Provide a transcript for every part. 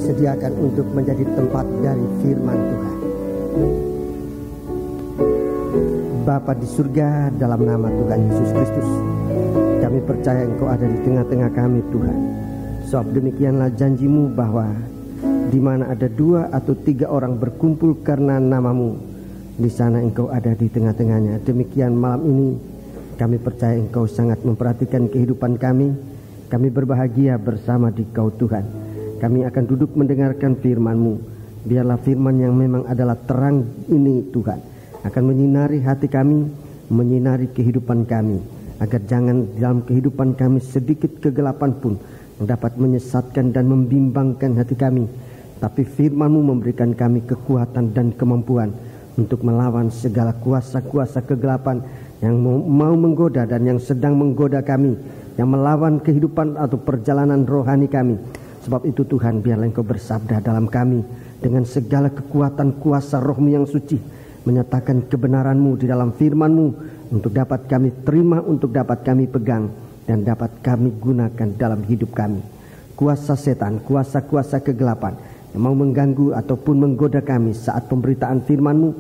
disediakan untuk menjadi tempat dari firman Tuhan. Bapa di surga, dalam nama Tuhan Yesus Kristus, kami percaya Engkau ada di tengah-tengah kami Tuhan. Sebab demikianlah janji-Mu bahwa di mana ada 2 atau 3 orang berkumpul karena nama-Mu, di sana Engkau ada di tengah-tengahnya. Demikian malam ini kami percaya Engkau sangat memperhatikan kehidupan kami. Kami berbahagia bersama di Kau Tuhan. Kami akan duduk mendengarkan firman-Mu. Biarlah firman yang memang adalah terang ini Tuhan akan menyinari hati kami, menyinari kehidupan kami, agar jangan dalam kehidupan kami sedikit kegelapan pun yang dapat menyesatkan dan membimbangkan hati kami. Tapi firman-Mu memberikan kami kekuatan dan kemampuan untuk melawan segala kuasa-kuasa kegelapan yang mau menggoda dan yang sedang menggoda kami, yang melawan kehidupan atau perjalanan rohani kami. Sebab itu Tuhan, biarlah Engkau bersabda dalam kami dengan segala kekuatan kuasa Roh-Mu yang suci, menyatakan kebenaran-Mu di dalam firman-Mu untuk dapat kami terima, untuk dapat kami pegang dan dapat kami gunakan dalam hidup kami. Kuasa setan, kuasa-kuasa kegelapan yang mau mengganggu ataupun menggoda kami saat pemberitaan firman-Mu,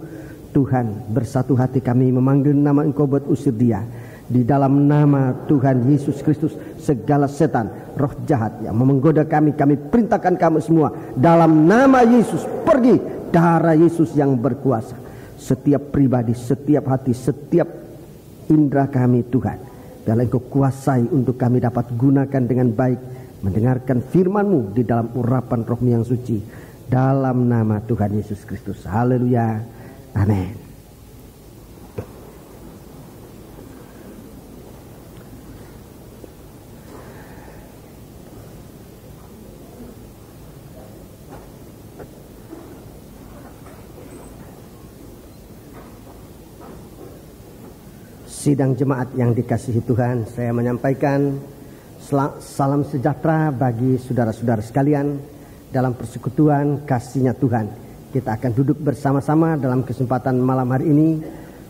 Tuhan, bersatu hati kami memanggil nama Engkau buat usir dia. Di dalam nama Tuhan Yesus Kristus, segala setan, roh jahat yang menggoda kami, kami perintahkan kamu semua dalam nama Yesus, pergi. Darah Yesus yang berkuasa. Setiap pribadi, setiap hati, setiap indera kami Tuhan, biarlah Engkau kuasai untuk kami dapat gunakan dengan baik, mendengarkan firman-Mu di dalam urapan Roh-Mu yang suci, dalam nama Tuhan Yesus Kristus. Haleluya, amin. Sidang jemaat yang dikasihi Tuhan, saya menyampaikan salam sejahtera bagi saudara-saudara sekalian dalam persekutuan kasih-Nya Tuhan. Kita akan duduk bersama-sama dalam kesempatan malam hari ini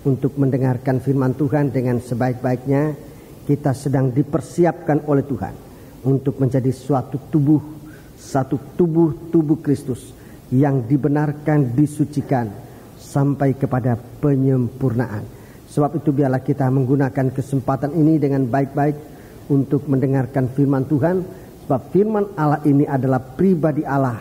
untuk mendengarkan firman Tuhan dengan sebaik-baiknya. Kita sedang dipersiapkan oleh Tuhan untuk menjadi suatu tubuh Kristus yang dibenarkan, disucikan sampai kepada penyempurnaan. Sebab itu biarlah kita menggunakan kesempatan ini dengan baik-baik untuk mendengarkan firman Tuhan. Sebab firman Allah ini adalah pribadi Allah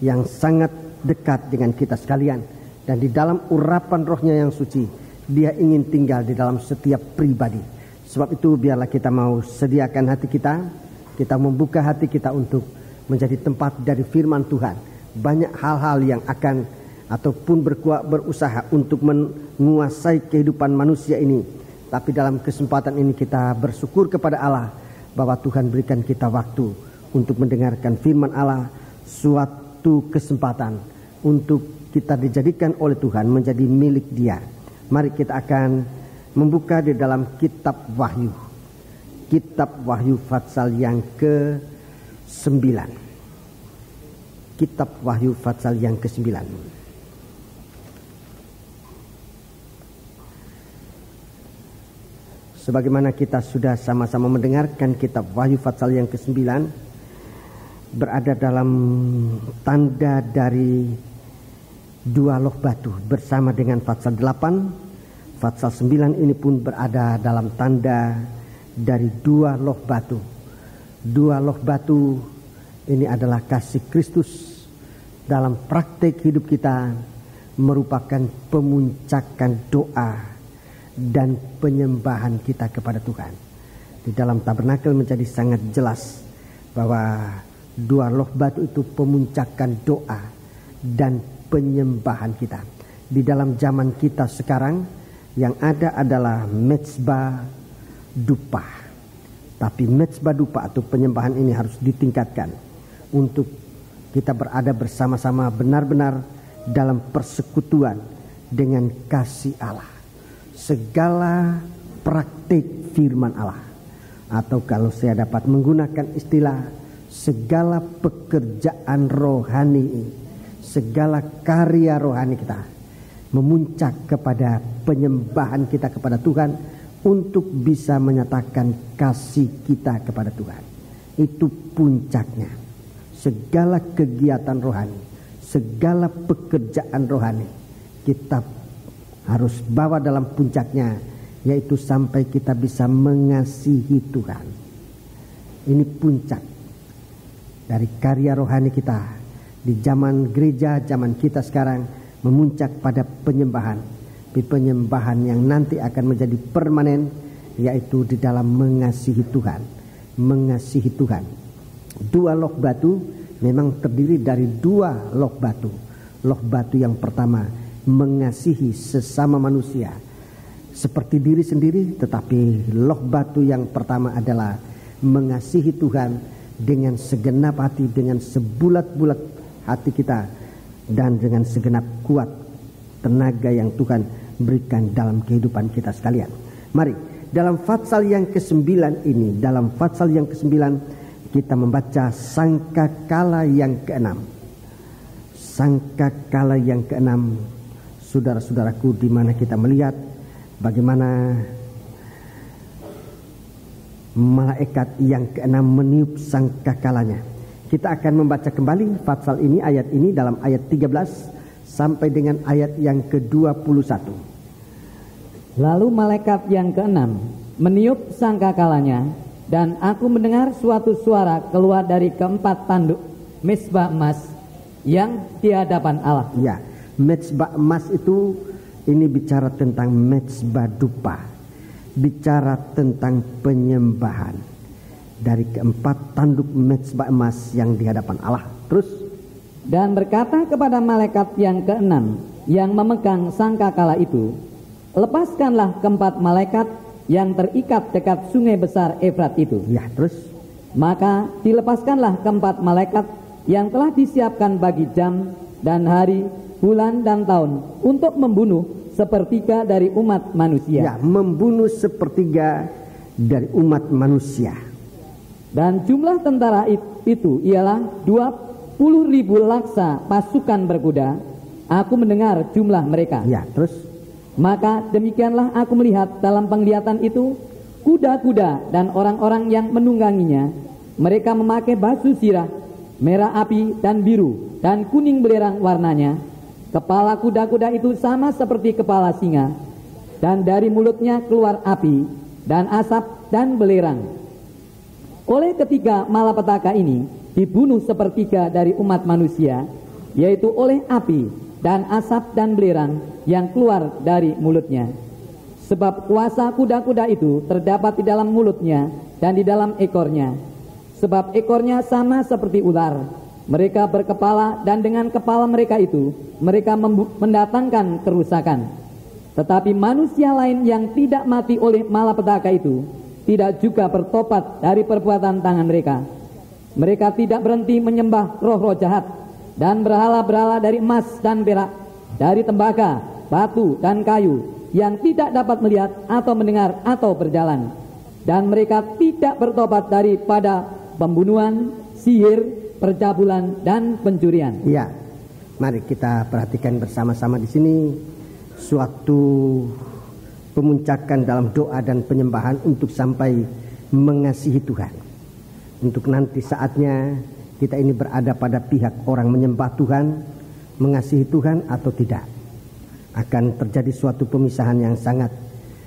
yang sangat dekat dengan kita sekalian. Dan di dalam urapan Roh-Nya yang suci, Dia ingin tinggal di dalam setiap pribadi. Sebab itu biarlah kita mau sediakan hati kita. Kita membuka hati kita untuk menjadi tempat dari firman Tuhan. Banyak hal-hal yang akan ataupun berusaha untuk menguasai kehidupan manusia ini. Tapi dalam kesempatan ini kita bersyukur kepada Allah bahwa Tuhan berikan kita waktu untuk mendengarkan firman Allah, suatu kesempatan untuk kita dijadikan oleh Tuhan menjadi milik Dia. Mari kita akan membuka di dalam kitab Wahyu. Kitab Wahyu pasal yang ke-9. Kitab Wahyu pasal yang ke-9. Sebagaimana kita sudah sama-sama mendengarkan kitab Wahyu pasal yang ke-9, berada dalam tanda dari 2 loh batu bersama dengan pasal 8. Pasal 9 ini pun berada dalam tanda dari 2 loh batu. 2 loh batu ini adalah kasih Kristus dalam praktek hidup kita, merupakan pemuncakan doa dan penyembahan kita kepada Tuhan. Di dalam tabernakel menjadi sangat jelas bahwa 2 loh batu itu pemuncakan doa dan penyembahan kita. Di dalam zaman kita sekarang yang ada adalah mezbah dupa. Tapi mezbah dupa atau penyembahan ini harus ditingkatkan untuk kita berada bersama-sama benar-benar dalam persekutuan dengan kasih Allah. Segala praktik firman Allah, atau kalau saya dapat menggunakan istilah, segala pekerjaan rohani, segala karya rohani kita memuncak kepada penyembahan kita kepada Tuhan untuk bisa menyatakan kasih kita kepada Tuhan. Itu puncaknya. segala kegiatan rohani, segala pekerjaan rohani kita harus bawa dalam puncaknya, yaitu sampai kita bisa mengasihi Tuhan. Ini puncak dari karya rohani kita di zaman gereja, zaman kita sekarang, memuncak pada penyembahan. Penyembahan yang nanti akan menjadi permanen, yaitu di dalam mengasihi Tuhan. Mengasihi Tuhan. Dua loh batu memang terdiri dari dua loh batu. Loh batu yang pertama, mengasihi sesama manusia seperti diri sendiri, tetapi loh batu yang pertama adalah mengasihi Tuhan dengan segenap hati, dengan sebulat-bulat hati kita, dan dengan segenap kuat tenaga yang Tuhan berikan dalam kehidupan kita sekalian. Mari, dalam Fatsal yang ke-9 ini, dalam Fatsal yang ke-9 kita membaca sangkakala yang ke-6. Sangkakala yang ke-6, saudara-saudaraku, di mana kita melihat bagaimana malaikat yang ke-6 meniup sangkakalanya. Kita akan membaca kembali Fatsal ini, ayat ini dalam ayat 13 sampai dengan ayat yang ke-21. Lalu malaikat yang ke-6 meniup sangkakalanya, dan aku mendengar suatu suara keluar dari keempat tanduk mezbah emas yang di hadapan Allah. Ya, mezbah emas itu ini bicara tentang mezbah dupa, bicara tentang penyembahan dari keempat tanduk mezbah emas yang di hadapan Allah. Terus, dan berkata kepada malaikat yang ke-6 yang memegang sangkakala itu, lepaskanlah keempat malaikat yang terikat dekat sungai besar Efrat itu. Ya, terus. Maka dilepaskanlah keempat malaikat yang telah disiapkan bagi jam dan hari, bulan dan tahun untuk membunuh sepertiga dari umat manusia. Ya, membunuh sepertiga dari umat manusia. Dan jumlah tentara itu ialah 20.000 laksa pasukan berkuda. Aku mendengar jumlah mereka. Ya, terus. Maka demikianlah aku melihat dalam penglihatan itu kuda-kuda dan orang-orang yang menungganginya. Mereka memakai baju sirah, merah api dan biru dan kuning belerang warnanya. Kepala kuda-kuda itu sama seperti kepala singa, dan dari mulutnya keluar api dan asap dan belerang. Oleh ketiga malapetaka ini dibunuh sepertiga dari umat manusia, yaitu oleh api dan asap dan belerang yang keluar dari mulutnya. Sebab kuasa kuda-kuda itu terdapat di dalam mulutnya dan di dalam ekornya. Sebab ekornya sama seperti ular. Mereka berkepala, dan dengan kepala mereka itu mereka mendatangkan kerusakan. Tetapi manusia lain yang tidak mati oleh malapetaka itu tidak juga bertobat dari perbuatan tangan mereka. Mereka tidak berhenti menyembah roh-roh jahat dan berhala-berhala dari emas dan perak, dari tembaga, batu dan kayu, yang tidak dapat melihat atau mendengar atau berjalan. Dan mereka tidak bertobat daripada pembunuhan, sihir, percabulan dan pencurian. Ya, mari kita perhatikan bersama-sama di sini suatu pemuncakan dalam doa dan penyembahan untuk sampai mengasihi Tuhan. Untuk nanti saatnya kita ini berada pada pihak orang menyembah Tuhan, mengasihi Tuhan atau tidak. Akan terjadi suatu pemisahan yang sangat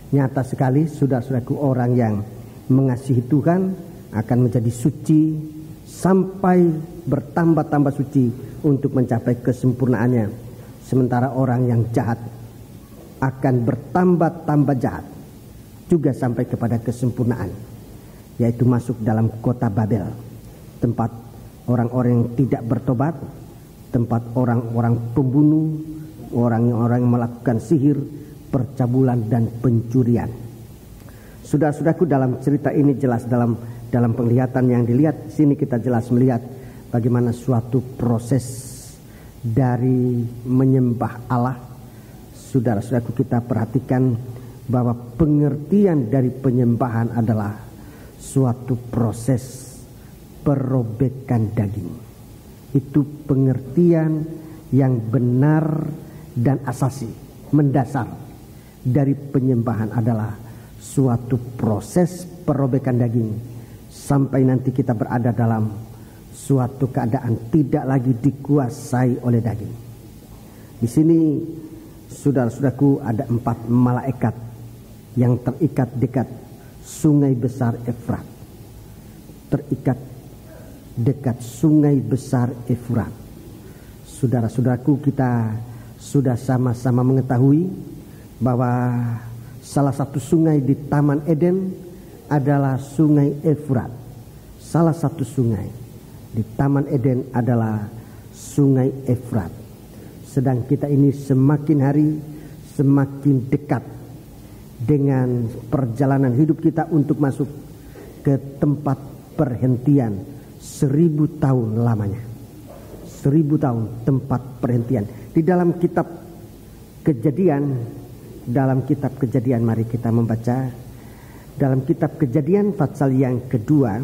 nyata sekali. Saudara-saudaraku, orang yang mengasihi Tuhan akan menjadi suci sampai bertambah-tambah suci untuk mencapai kesempurnaannya. Sementara orang yang jahat akan bertambah-tambah jahat juga sampai kepada kesempurnaan, yaitu masuk dalam kota Babel, tempat orang-orang yang tidak bertobat, tempat orang-orang pembunuh, orang-orang yang melakukan sihir, percabulan dan pencurian. Saudara-saudaraku, dalam cerita ini jelas dalam penglihatan yang dilihat sini kita jelas melihat bagaimana suatu proses dari menyembah Allah. Saudara-saudaraku, kita perhatikan bahwa pengertian dari penyembahan adalah suatu proses perobekan daging. Itu pengertian yang benar dan asasi, mendasar dari penyembahan adalah suatu proses perobekan daging sampai nanti kita berada dalam suatu keadaan tidak lagi dikuasai oleh daging. Di sini saudara-saudaraku ada 4 malaikat yang terikat dekat sungai besar Efrat. Terikat dekat sungai besar Efrat. Saudara-saudaraku, kita sudah sama-sama mengetahui bahwa salah satu sungai di Taman Eden adalah sungai Efrat. Salah satu sungai di Taman Eden adalah sungai Efrat. Sedang kita ini semakin hari semakin dekat dengan perjalanan hidup kita untuk masuk ke tempat perhentian 1000 tahun lamanya. 1000 tahun tempat perhentian. Di dalam kitab Kejadian, mari kita membaca dalam kitab Kejadian pasal yang kedua.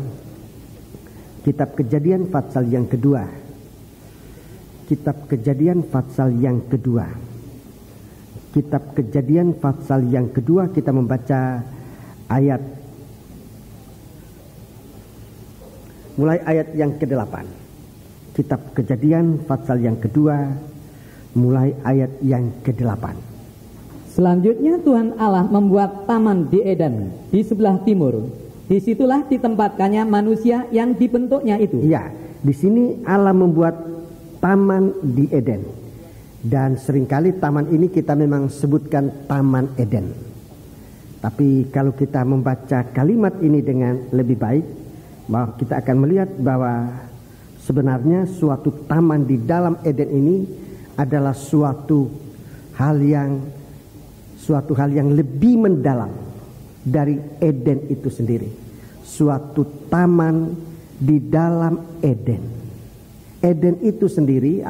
Kitab Kejadian pasal yang kedua. Kitab Kejadian pasal yang kedua. Kitab Kejadian pasal yang kedua, kita membaca mulai ayat yang ke-8. Kitab Kejadian pasal yang kedua, mulai ayat yang ke-8. Selanjutnya Tuhan Allah membuat taman di Eden di sebelah timur. Disitulah ditempatkannya manusia yang dibentuknya itu. Iya, di sini Allah membuat taman di Eden. Dan seringkali taman ini kita memang sebutkan Taman Eden. Tapi kalau kita membaca kalimat ini dengan lebih baik, bahwa kita akan melihat bahwa sebenarnya suatu taman di dalam Eden ini adalah suatu hal yang lebih mendalam dari Eden itu sendiri. Suatu taman di dalam Eden. Eden itu sendiri,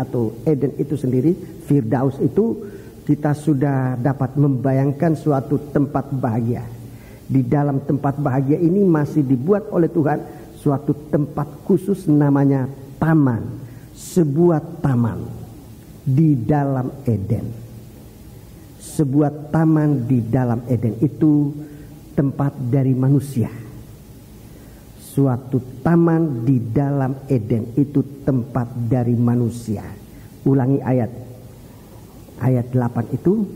Firdaus itu, kita sudah dapat membayangkan suatu tempat bahagia. Di dalam tempat bahagia ini masih dibuat oleh Tuhan suatu tempat khusus namanya taman. Sebuah taman di dalam Eden. Sebuah taman di dalam Eden itu tempat dari manusia. Suatu taman di dalam Eden itu tempat dari manusia. Ulangi ayat 8 itu.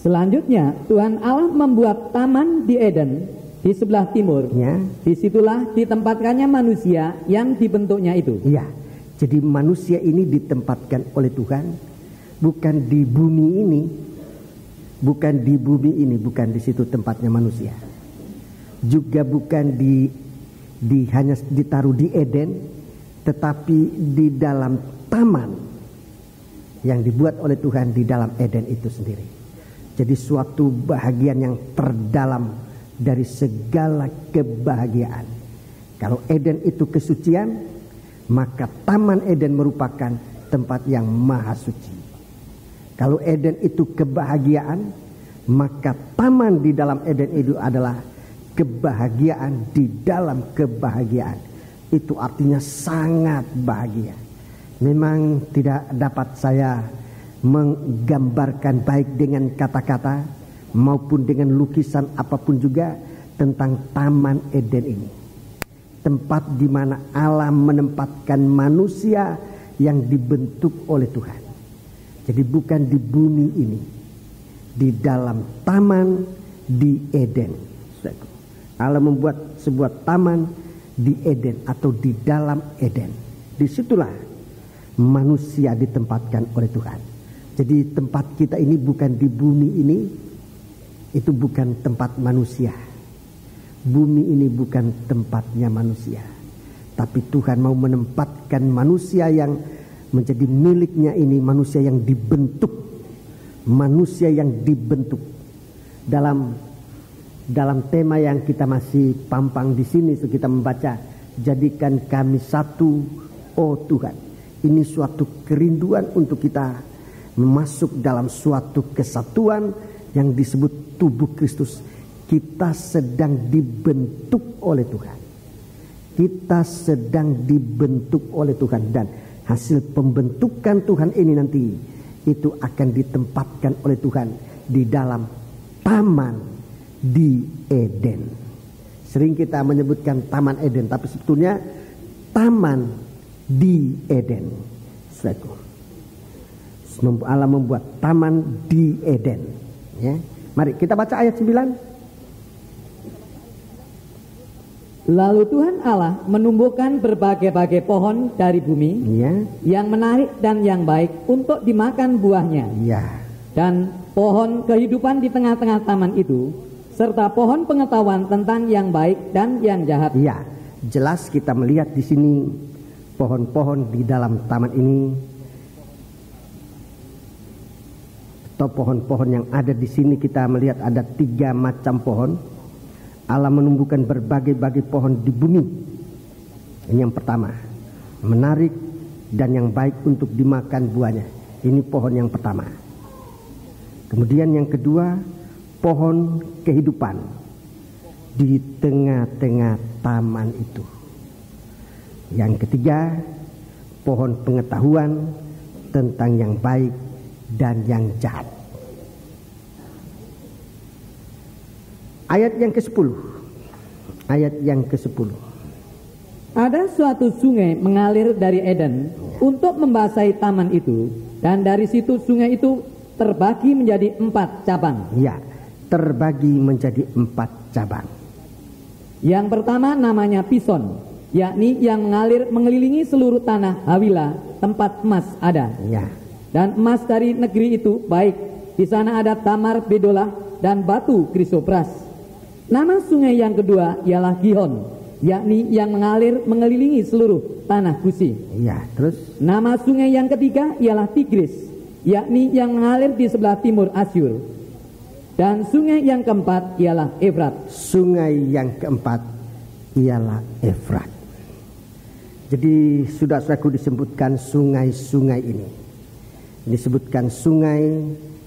Selanjutnya Tuhan Allah membuat taman di Eden di sebelah timur. Ya. Disitulah ditempatkannya manusia yang dibentuknya itu. Ya. Jadi manusia ini ditempatkan oleh Tuhan bukan di bumi ini. Bukan di situ tempatnya manusia. Juga bukan hanya ditaruh di Eden, tetapi di dalam taman yang dibuat oleh Tuhan di dalam Eden itu sendiri. Jadi suatu bahagian yang terdalam dari segala kebahagiaan. Kalau Eden itu kesucian, maka Taman Eden merupakan tempat yang maha suci. Kalau Eden itu kebahagiaan, maka taman di dalam Eden itu adalah kebahagiaan di dalam kebahagiaan. Itu artinya sangat bahagia. Memang tidak dapat saya menggambarkan baik dengan kata-kata maupun dengan lukisan apapun juga tentang Taman Eden ini. Tempat di mana Allah menempatkan manusia yang dibentuk oleh Tuhan. Jadi bukan di bumi ini, di dalam taman di Eden. Allah membuat sebuah taman di Eden atau di dalam Eden. Disitulah manusia ditempatkan oleh Tuhan. Jadi tempat kita ini bukan di bumi ini, itu bukan tempat manusia. Bumi ini bukan tempatnya manusia. Tapi Tuhan mau menempatkan manusia yang menjadi miliknya ini, manusia yang dibentuk. Manusia yang dibentuk. Dalam tema yang kita masih pampang di sini, kita membaca, jadikan kami satu, oh Tuhan. Ini suatu kerinduan untuk kita masuk dalam suatu kesatuan yang disebut tubuh Kristus. Kita sedang dibentuk oleh Tuhan. Kita sedang dibentuk oleh Tuhan, dan hasil pembentukan Tuhan ini nanti itu akan ditempatkan oleh Tuhan di dalam taman di Eden. Sering kita menyebutkan Taman Eden, tapi sebetulnya taman di Eden. Allah membuat taman di Eden. Ya. Mari kita baca ayat 9. Lalu Tuhan Allah menumbuhkan berbagai-bagai pohon dari bumi, yang menarik dan yang baik untuk dimakan buahnya. Dan pohon kehidupan di tengah-tengah taman itu, serta pohon pengetahuan tentang yang baik dan yang jahat. Ya, jelas kita melihat di sini pohon-pohon di dalam taman ini, atau pohon-pohon yang ada di sini, kita melihat ada 3 macam pohon. Allah menumbuhkan berbagai-bagai pohon di bumi. Ini yang pertama, menarik dan yang baik untuk dimakan buahnya. Ini pohon yang pertama. Kemudian yang kedua, pohon kehidupan di tengah-tengah taman itu. Yang ketiga, pohon pengetahuan tentang yang baik dan yang jahat. Ayat yang ke-10. Ayat yang ke-10. Ada suatu sungai mengalir dari Eden untuk membasahi taman itu, dan dari situ sungai itu terbagi menjadi 4 cabang. Ya, terbagi menjadi 4 cabang. Yang pertama namanya Pison, yakni yang mengalir mengelilingi seluruh tanah Hawila, tempat emas ada. Ya. Dan emas dari negeri itu baik. Di sana ada tamar bedolah dan batu krisopras. Nama sungai yang kedua ialah Gihon, yakni yang mengalir mengelilingi seluruh tanah Kusi. Ya, terus? Nama sungai yang ketiga ialah Tigris, yakni yang mengalir di sebelah timur Asyur. Dan sungai yang keempat ialah Efrat. Sungai yang keempat ialah Efrat. Jadi saudara-saudaraku, disebutkan sungai-sungai ini. Disebutkan sungai,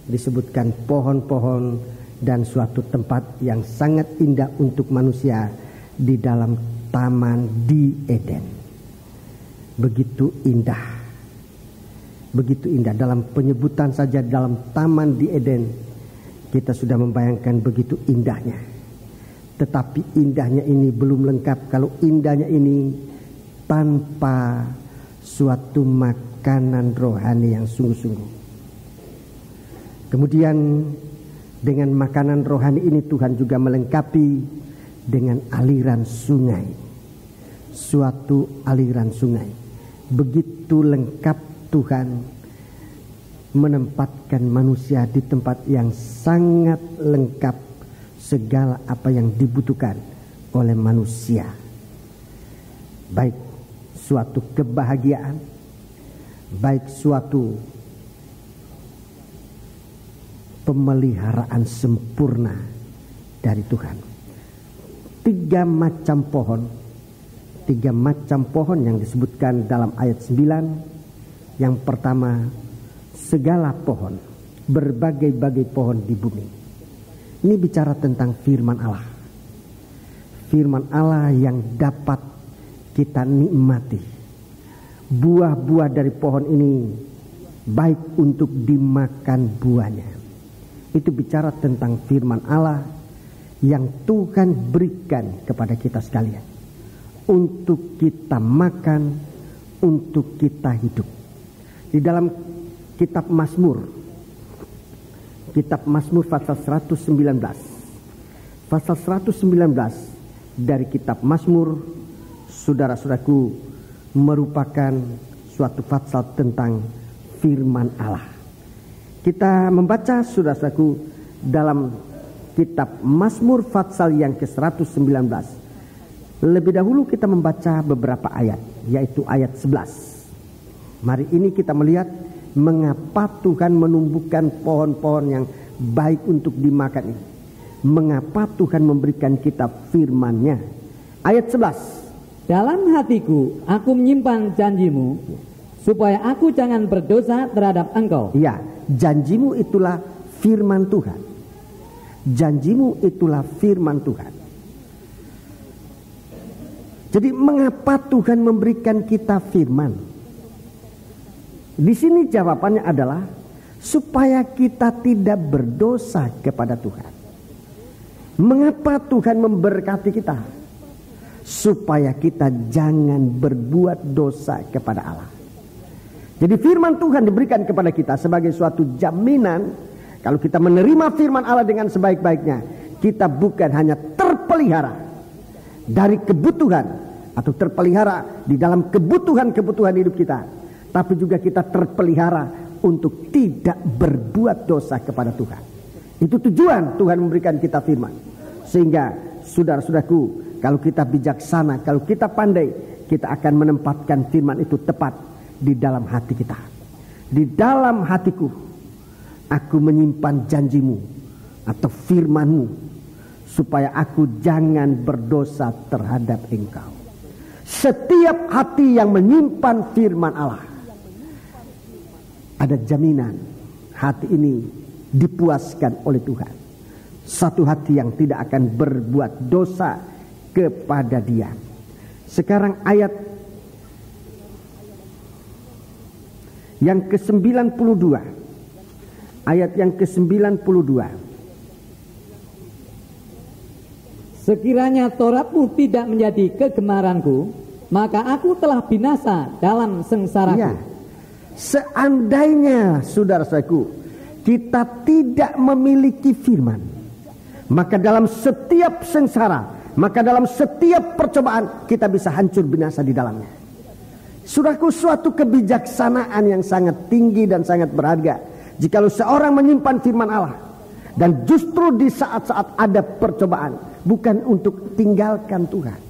disebutkan pohon-pohon, dan suatu tempat yang sangat indah untuk manusia di dalam taman di Eden. Begitu indah. Begitu indah. Dalam penyebutan saja dalam taman di Eden, kita sudah membayangkan begitu indahnya. Tetapi indahnya ini belum lengkap kalau indahnya ini tanpa suatu makanan rohani yang sungguh-sungguh. Kemudian dengan makanan rohani ini Tuhan juga melengkapi dengan aliran sungai. Suatu aliran sungai. Begitu lengkap Tuhan menempatkan manusia di tempat yang sangat lengkap segala apa yang dibutuhkan oleh manusia. Baik suatu kebahagiaan, baik suatu pemeliharaan sempurna dari Tuhan. 3 macam pohon. 3 macam pohon yang disebutkan dalam ayat 9. Yang pertama, segala pohon, berbagai-bagai pohon di bumi. Ini bicara tentang firman Allah. Firman Allah yang dapat kita nikmati. Buah-buah dari pohon ini baik untuk dimakan buahnya. Itu bicara tentang firman Allah yang Tuhan berikan kepada kita sekalian. Untuk kita makan, untuk kita hidup. Di dalam kitab Mazmur pasal 119. Pasal 119 dari kitab Mazmur, saudara-saudaraku, merupakan suatu pasal tentang firman Allah. Kita membaca, saudara-saudaraku, dalam kitab Mazmur pasal yang ke-119. Lebih dahulu kita membaca beberapa ayat, yaitu ayat 11. Mari ini kita melihat mengapa Tuhan menumbuhkan pohon-pohon yang baik untuk dimakan ini. Mengapa Tuhan memberikan kita firman-Nya. Ayat 11. Dalam hatiku aku menyimpan janjimu, supaya aku jangan berdosa terhadap engkau. Ya, janjimu itulah firman Tuhan. Janjimu itulah firman Tuhan. Jadi mengapa Tuhan memberikan kita firman? Di sini jawabannya adalah supaya kita tidak berdosa kepada Tuhan. Mengapa Tuhan memberkati kita? supaya kita jangan berbuat dosa kepada Allah. Jadi firman Tuhan diberikan kepada kita sebagai suatu jaminan. Kalau kita menerima firman Allah dengan sebaik-baiknya, kita bukan hanya terpelihara dari kebutuhan atau terpelihara di dalam kebutuhan-kebutuhan hidup kita, tapi juga kita terpelihara untuk tidak berbuat dosa kepada Tuhan. Itu tujuan Tuhan memberikan kita firman. Sehingga saudara-saudaraku, kalau kita bijaksana, kalau kita pandai, kita akan menempatkan firman itu tepat di dalam hati kita. Di dalam hatiku aku menyimpan janjimu atau firmanmu, supaya aku jangan berdosa terhadap engkau. Setiap hati yang menyimpan firman Allah, ada jaminan hati ini dipuaskan oleh Tuhan. Satu hati yang tidak akan berbuat dosa kepada Dia. Sekarang ayat yang ke-92. Ayat yang ke-92. Sekiranya Tauratmu tidak menjadi kegemaranku, maka aku telah binasa dalam sengsaraku. Ya. Seandainya saudara-saudaraku, kita tidak memiliki firman, maka dalam setiap sengsara, maka dalam setiap percobaan, kita bisa hancur binasa di dalamnya. Saudaraku, suatu kebijaksanaan yang sangat tinggi dan sangat berharga jikalau seorang menyimpan firman Allah, dan justru di saat-saat ada percobaan, bukan untuk tinggalkan Tuhan.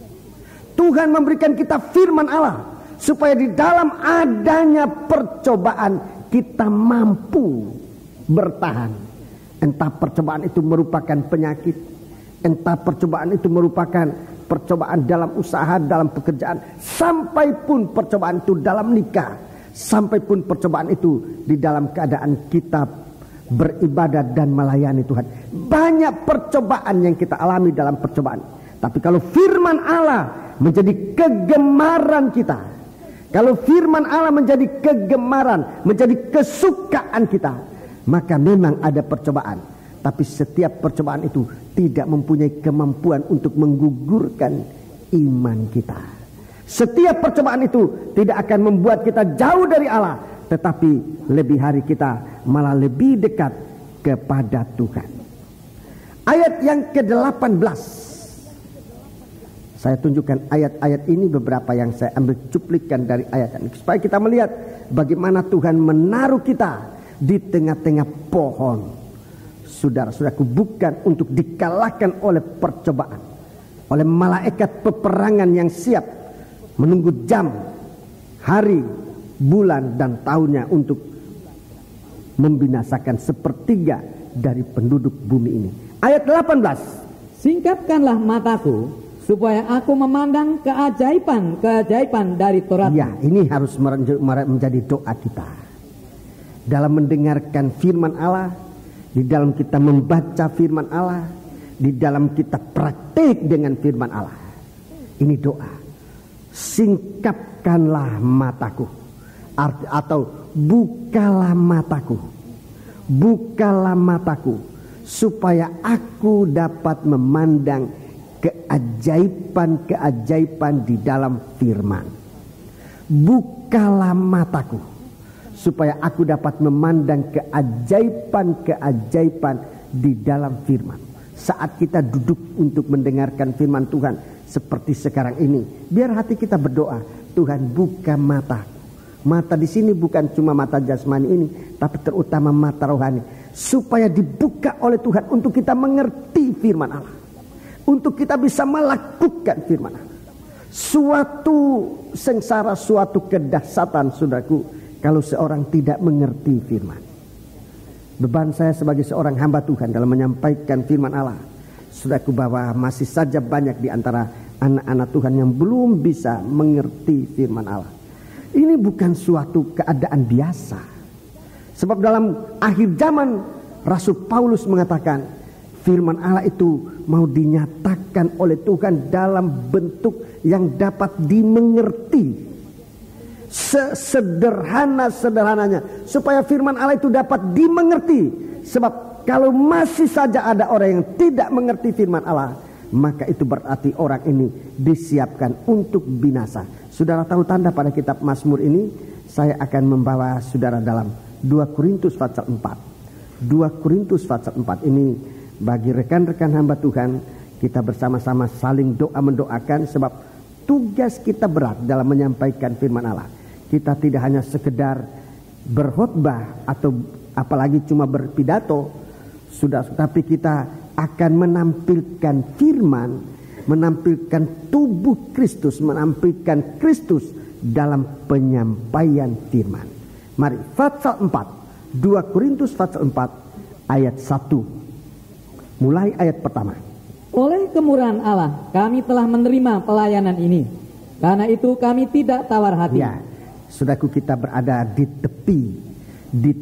Tuhan memberikan kita firman Allah supaya di dalam adanya percobaan kita mampu bertahan. Entah percobaan itu merupakan penyakit, entah percobaan itu merupakan percobaan dalam usaha, dalam pekerjaan, sampai pun percobaan itu dalam nikah, sampai pun percobaan itu di dalam keadaan kita beribadah dan melayani Tuhan. Banyak percobaan yang kita alami dalam percobaan. Tapi kalau firman Allah menjadi kegemaran kita, kalau firman Allah menjadi kegemaran, menjadi kesukaan kita, maka memang ada percobaan. Tapi setiap percobaan itu tidak mempunyai kemampuan untuk menggugurkan iman kita. Setiap percobaan itu tidak akan membuat kita jauh dari Allah, tetapi lebih hari kita malah lebih dekat kepada Tuhan. Ayat yang ke-18. Saya tunjukkan ayat-ayat ini, beberapa yang saya ambil cuplikan dari ayat ini, supaya kita melihat bagaimana Tuhan menaruh kita di tengah-tengah pohon. Saudara-saudaraku, bukan untuk dikalahkan oleh percobaan, oleh malaikat peperangan yang siap menunggu jam, hari, bulan dan tahunnya untuk membinasakan sepertiga dari penduduk bumi ini. Ayat 18. Singkapkanlah mataku supaya aku memandang keajaiban-keajaiban dari Taurat. Ya, ini harus menjadi doa kita. Dalam mendengarkan firman Allah, di dalam kita membaca firman Allah, di dalam kita praktik dengan firman Allah. Ini doa. Singkapkanlah mataku, atau bukalah mataku. Bukalah mataku supaya aku dapat memandang keajaiban-keajaiban di dalam firman. Bukalah mataku supaya aku dapat memandang keajaiban-keajaiban di dalam firman. Saat kita duduk untuk mendengarkan firman Tuhan seperti sekarang ini, biar hati kita berdoa, Tuhan buka mata. Mata di sini bukan cuma mata jasmani ini, tapi terutama mata rohani, supaya dibuka oleh Tuhan untuk kita mengerti firman Allah, untuk kita bisa melakukan firman Allah. Suatu sengsara, suatu kedahsyatan, saudaraku, kalau seorang tidak mengerti firman. Beban saya sebagai seorang hamba Tuhan dalam menyampaikan firman Allah, saudaraku, bahwa masih saja banyak di antara anak-anak Tuhan yang belum bisa mengerti firman Allah. Ini bukan suatu keadaan biasa. Sebab dalam akhir zaman Rasul Paulus mengatakan firman Allah itu mau dinyatakan oleh Tuhan dalam bentuk yang dapat dimengerti. Sesederhana-sederhananya, supaya firman Allah itu dapat dimengerti. Sebab kalau masih saja ada orang yang tidak mengerti firman Allah, maka itu berarti orang ini disiapkan untuk binasa. Saudara tahu tanda pada kitab Mazmur ini? Saya akan membawa saudara dalam 2 Korintus pasal 4. 2 Korintus pasal 4 ini bagi rekan-rekan hamba Tuhan, kita bersama-sama saling doa mendoakan, sebab tugas kita berat dalam menyampaikan firman Allah. Kita tidak hanya sekedar berkhotbah atau apalagi cuma berpidato, sudah, tapi kita akan menampilkan firman, menampilkan tubuh Kristus, menampilkan Kristus dalam penyampaian firman. Mari, pasal 4, 2 Korintus pasal 4 ayat 1. Mulai ayat pertama. Oleh kemurahan Allah kami telah menerima pelayanan ini, karena itu kami tidak tawar hati. Ya, saudaraku, kita berada di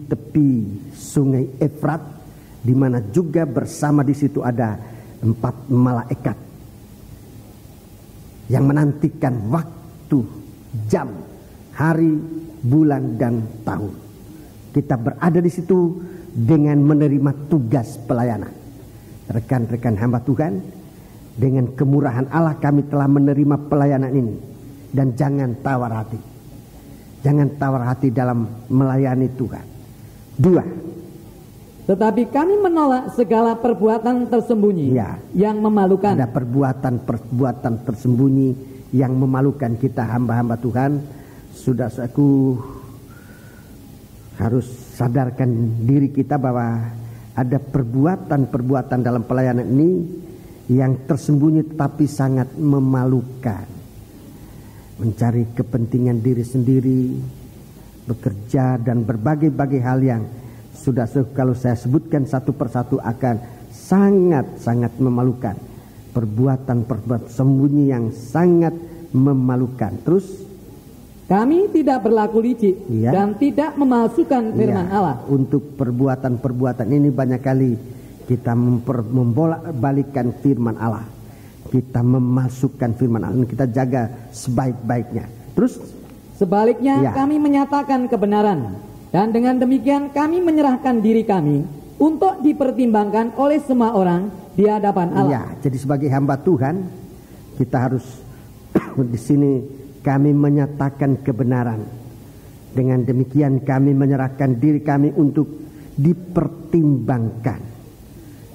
tepi sungai Efrat, di mana juga bersama di situ ada 4 malaikat yang menantikan waktu, jam, hari, bulan dan tahun. Kita berada di situ dengan menerima tugas pelayanan. Rekan-rekan hamba Tuhan, dengan kemurahan Allah kami telah menerima pelayanan ini. Dan jangan tawar hati. Jangan tawar hati dalam melayani Tuhan. 2. Tetapi kami menolak segala perbuatan tersembunyi yang memalukan. Ada perbuatan tersembunyi yang memalukan kita hamba-hamba Tuhan. Sudah aku harus sadarkan diri kita bahwa ada perbuatan-perbuatan dalam pelayanan ini yang tersembunyi tapi sangat memalukan. Mencari kepentingan diri sendiri, bekerja dan berbagai-bagai hal yang sudah kalau saya sebutkan satu persatu akan sangat-sangat memalukan. Perbuatan-perbuatan sembunyi yang sangat memalukan. Terus, kami tidak berlaku licik dan tidak memalsukan firman Allah. Untuk perbuatan-perbuatan ini banyak kali kita membolak-balikkan firman Allah. Kita memasukkan firman Allah. Kita jaga sebaik-baiknya. Terus, sebaliknya kami menyatakan kebenaran, dan dengan demikian kami menyerahkan diri kami untuk dipertimbangkan oleh semua orang di hadapan Allah. Jadi sebagai hamba Tuhan, kita harus di sini kami menyatakan kebenaran. Dengan demikian kami menyerahkan diri kami untuk dipertimbangkan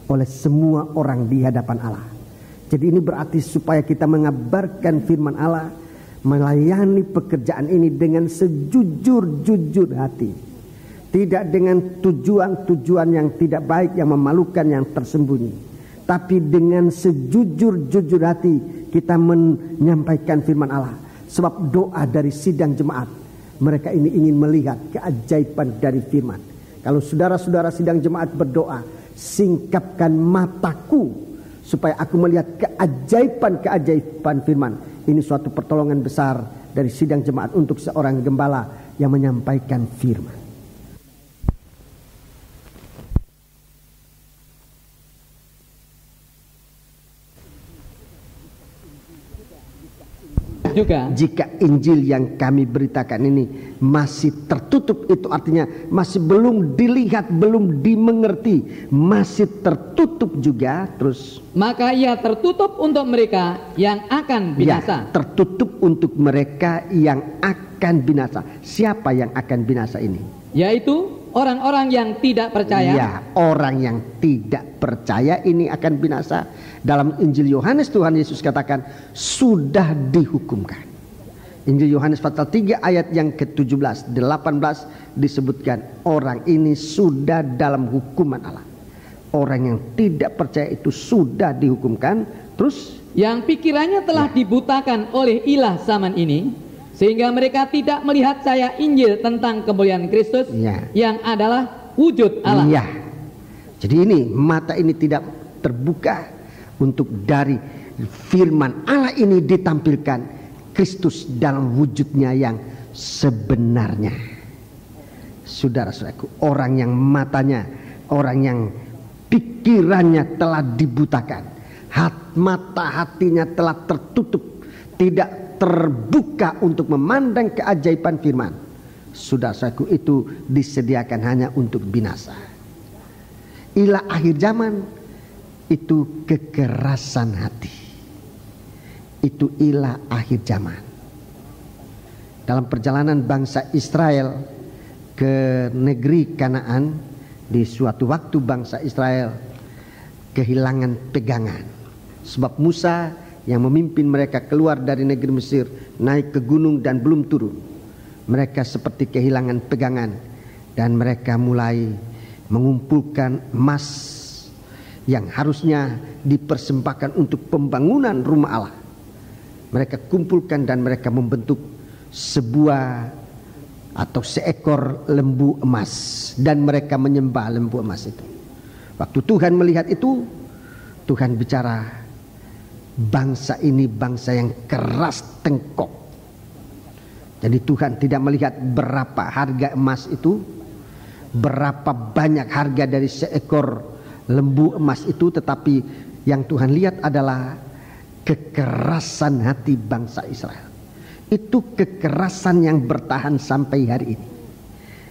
oleh semua orang di hadapan Allah. Jadi ini berarti supaya kita mengabarkan firman Allah, melayani pekerjaan ini dengan sejujur-jujur hati. Tidak dengan tujuan-tujuan yang tidak baik, yang memalukan, yang tersembunyi. Tapi dengan sejujur-jujur hati kita menyampaikan firman Allah. Sebab doa dari sidang jemaat, mereka ini ingin melihat keajaiban dari firman. Kalau saudara-saudara sidang jemaat berdoa, singkapkan mataku supaya aku melihat keajaiban-keajaiban firman. Ini suatu pertolongan besar dari sidang jemaat untuk seorang gembala yang menyampaikan firman. Juga, jika Injil yang kami beritakan ini masih tertutup, itu artinya masih belum dilihat, belum dimengerti, masih tertutup juga. Terus, maka ia tertutup untuk mereka yang akan binasa. Tertutup untuk mereka yang akan binasa. Siapa yang akan binasa ini? Yaitu orang-orang yang tidak percaya. Orang yang tidak percaya ini akan binasa. Dalam Injil Yohanes Tuhan Yesus katakan sudah dihukumkan. Injil Yohanes pasal 3 ayat yang ke-17, 18 disebutkan orang ini sudah dalam hukuman Allah. Orang yang tidak percaya itu sudah dihukumkan. Terus, yang pikirannya telah dibutakan oleh ilah zaman ini, sehingga mereka tidak melihat cahaya Injil tentang kemuliaan Kristus yang adalah wujud Allah. Jadi ini mata ini tidak terbuka untuk dari firman Allah ini ditampilkan Kristus dalam wujudnya yang sebenarnya. Saudara-saudaraku, orang yang matanya, orang yang pikirannya telah dibutakan, mata hatinya telah tertutup, tidak terbuka untuk memandang keajaiban firman. Saudara-saudaraku, itu disediakan hanya untuk binasa. Ila akhir zaman, itu kekerasan hati. Itu ilah akhir zaman. Dalam perjalanan bangsa Israel ke negeri Kanaan, di suatu waktu bangsa Israel kehilangan pegangan. Sebab Musa yang memimpin mereka keluar dari negeri Mesir, naik ke gunung dan belum turun. Mereka seperti kehilangan pegangan dan mereka mulai mengumpulkan emas yang harusnya dipersembahkan untuk pembangunan rumah Allah. Mereka kumpulkan dan mereka membentuk sebuah atau seekor lembu emas dan mereka menyembah lembu emas itu. Waktu Tuhan melihat itu, Tuhan bicara, bangsa ini bangsa yang keras tengkok. Jadi Tuhan tidak melihat berapa harga emas itu, berapa banyak harga dari seekor lembu emas itu, tetapi yang Tuhan lihat adalah kekerasan hati bangsa Israel. Itu kekerasan yang bertahan sampai hari ini.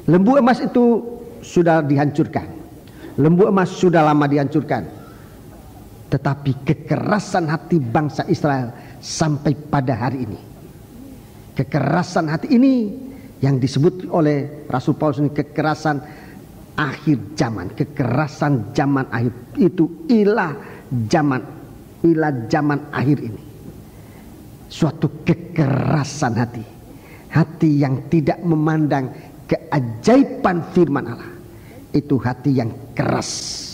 Lembu emas itu sudah dihancurkan. Lembu emas sudah lama dihancurkan. Tetapi kekerasan hati bangsa Israel sampai pada hari ini. Kekerasan hati ini yang disebut oleh Rasul Paulus ini kekerasan akhir zaman. Kekerasan zaman akhir. Itu ilah zaman akhir ini. Suatu kekerasan hati. Hati yang tidak memandang keajaiban firman Allah. Itu hati yang keras.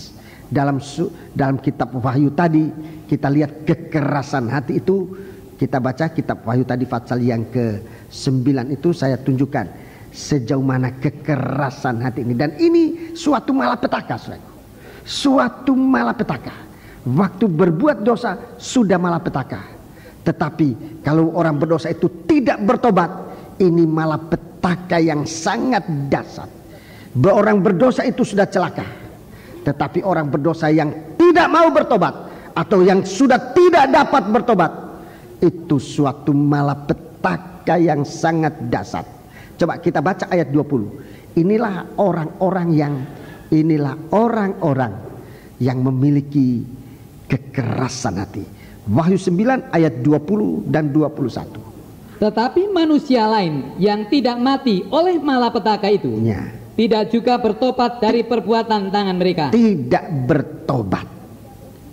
Dalam kitab Wahyu tadi kita lihat kekerasan hati itu. Kita baca kitab Wahyu tadi pasal yang ke-9 itu, saya tunjukkan sejauh mana kekerasan hati ini. Dan ini suatu malapetaka, saudara. Suatu malapetaka. Waktu berbuat dosa sudah malapetaka. Tetapi kalau orang berdosa itu tidak bertobat, ini malapetaka yang sangat dahsyat. Orang berdosa itu sudah celaka. Tetapi orang berdosa yang tidak mau bertobat atau yang sudah tidak dapat bertobat, itu suatu malapetaka yang sangat dahsyat. Coba kita baca ayat 20. Inilah orang-orang yang memiliki kekerasan hati. Wahyu 9 ayat 20 dan 21. Tetapi manusia lain yang tidak mati oleh malapetaka itu tidak juga bertobat dari perbuatan tangan mereka. Tidak bertobat.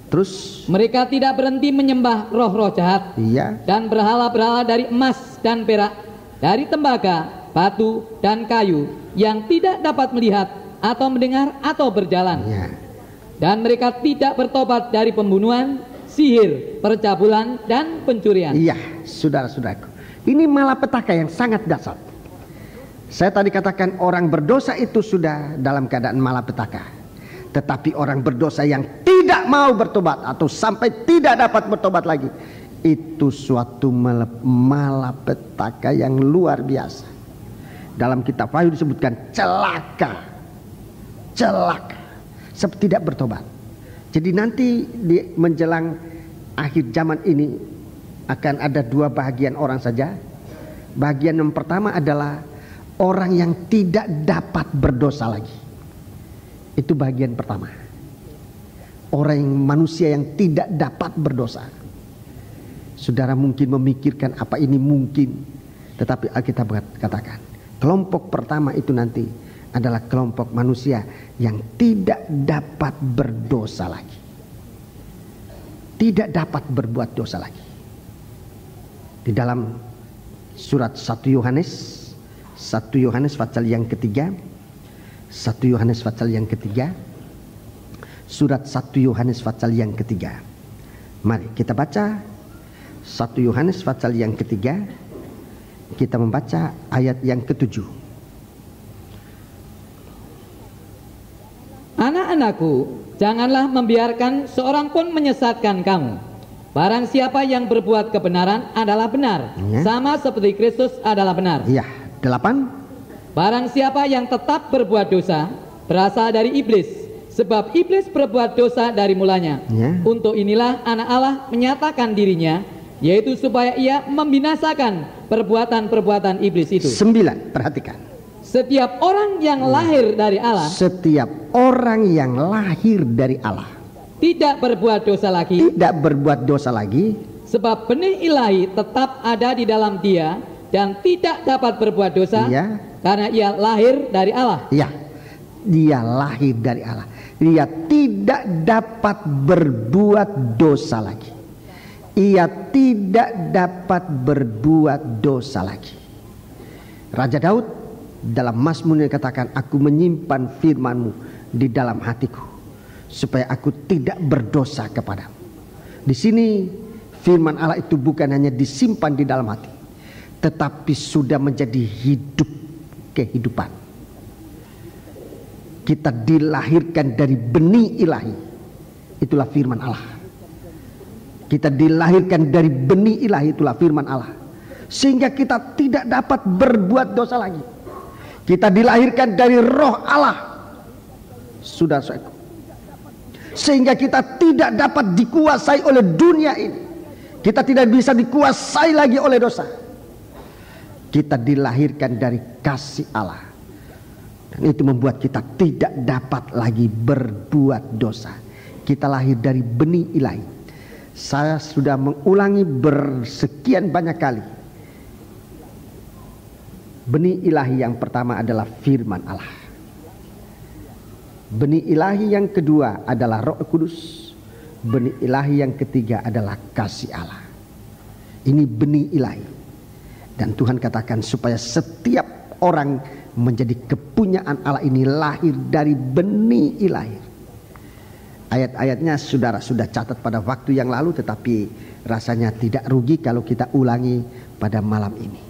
Terus mereka tidak berhenti menyembah roh-roh jahat dan berhala-berhala dari emas dan perak, dari tembaga, batu dan kayu yang tidak dapat melihat atau mendengar atau berjalan. Dan mereka tidak bertobat dari pembunuhan, sihir, percabulan dan pencurian. Iya, saudara-saudaraku. Ini malapetaka yang sangat dahsyat. Saya tadi katakan orang berdosa itu sudah dalam keadaan malapetaka. Tetapi orang berdosa yang tidak mau bertobat atau sampai tidak dapat bertobat lagi, itu suatu malapetaka yang luar biasa. Dalam kitab Wahyu disebutkan celaka. Seperti tidak bertobat. Jadi nanti di menjelang akhir zaman ini akan ada dua bahagian orang saja. Bagian yang pertama adalah orang yang tidak dapat berdosa lagi. Itu bagian pertama. Orang yang manusia yang tidak dapat berdosa. Saudara mungkin memikirkan apa ini mungkin. Tetapi Alkitab katakan kelompok pertama itu nanti adalah kelompok manusia yang tidak dapat berdosa lagi. Tidak dapat berbuat dosa lagi. Di dalam surat 1 Yohanes pasal yang ketiga. 1 Yohanes pasal yang ketiga. Surat 1 Yohanes pasal yang ketiga. Mari kita baca 1 Yohanes pasal yang ketiga. Kita membaca ayat yang ke-7. Anak-anakku, janganlah membiarkan seorang pun menyesatkan kamu. Barang siapa yang berbuat kebenaran adalah benar, sama seperti Kristus adalah benar. 8. Barang siapa yang tetap berbuat dosa berasal dari iblis, sebab iblis berbuat dosa dari mulanya. Untuk inilah anak Allah menyatakan dirinya, yaitu supaya ia membinasakan perbuatan-perbuatan iblis itu. 9. Perhatikan. Setiap orang yang lahir dari Allah. Setiap orang yang lahir dari Allah. tidak berbuat dosa lagi, tidak berbuat dosa lagi, sebab benih ilahi tetap ada di dalam dia dan tidak dapat berbuat dosa, iya, karena ia lahir dari Allah. iya, dia lahir dari Allah. Dia tidak dapat berbuat dosa lagi. Ia tidak dapat berbuat dosa lagi. Raja Daud dalam Mazmurnya katakan, aku menyimpan firman-Mu di dalam hatiku supaya aku tidak berdosa kepadamu. Di sini firman Allah itu bukan hanya disimpan di dalam hati, tetapi sudah menjadi hidup, kehidupan. Kita dilahirkan dari benih ilahi, itulah firman Allah. Kita dilahirkan dari benih ilahi, itulah firman Allah, sehingga kita tidak dapat berbuat dosa lagi. Kita dilahirkan dari roh Allah, saudara-saudaraku, sehingga kita tidak dapat dikuasai oleh dunia ini. Kita tidak bisa dikuasai lagi oleh dosa. Kita dilahirkan dari kasih Allah, dan itu membuat kita tidak dapat lagi berbuat dosa. Kita lahir dari benih ilahi. Saya sudah mengulangi bersekian banyak kali. Benih ilahi yang pertama adalah firman Allah. Benih ilahi yang kedua adalah Roh Kudus. Benih ilahi yang ketiga adalah kasih Allah. Ini benih ilahi. Dan Tuhan katakan supaya setiap orang menjadi kepunyaan Allah ini lahir dari benih ilahi. Ayat-ayatnya saudara sudah catat pada waktu yang lalu, tetapi rasanya tidak rugi kalau kita ulangi pada malam ini.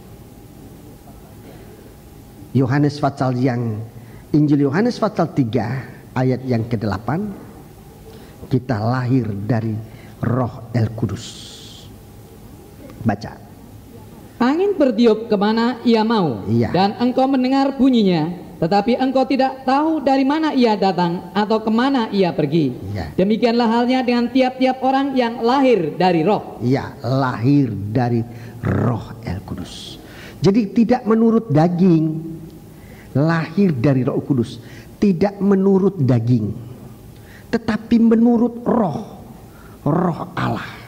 Injil Yohanes pasal 3 ayat yang ke-8, kita lahir dari Roh El Kudus. Baca. Angin bertiup kemana ia mau, iya, dan engkau mendengar bunyinya, tetapi engkau tidak tahu dari mana ia datang atau kemana ia pergi. Iya. Demikianlah halnya dengan tiap-tiap orang yang lahir dari Roh. Iya, lahir dari Roh El Kudus. Jadi tidak menurut daging. Lahir dari Roh Kudus, tidak menurut daging, tetapi menurut Roh, Roh Allah.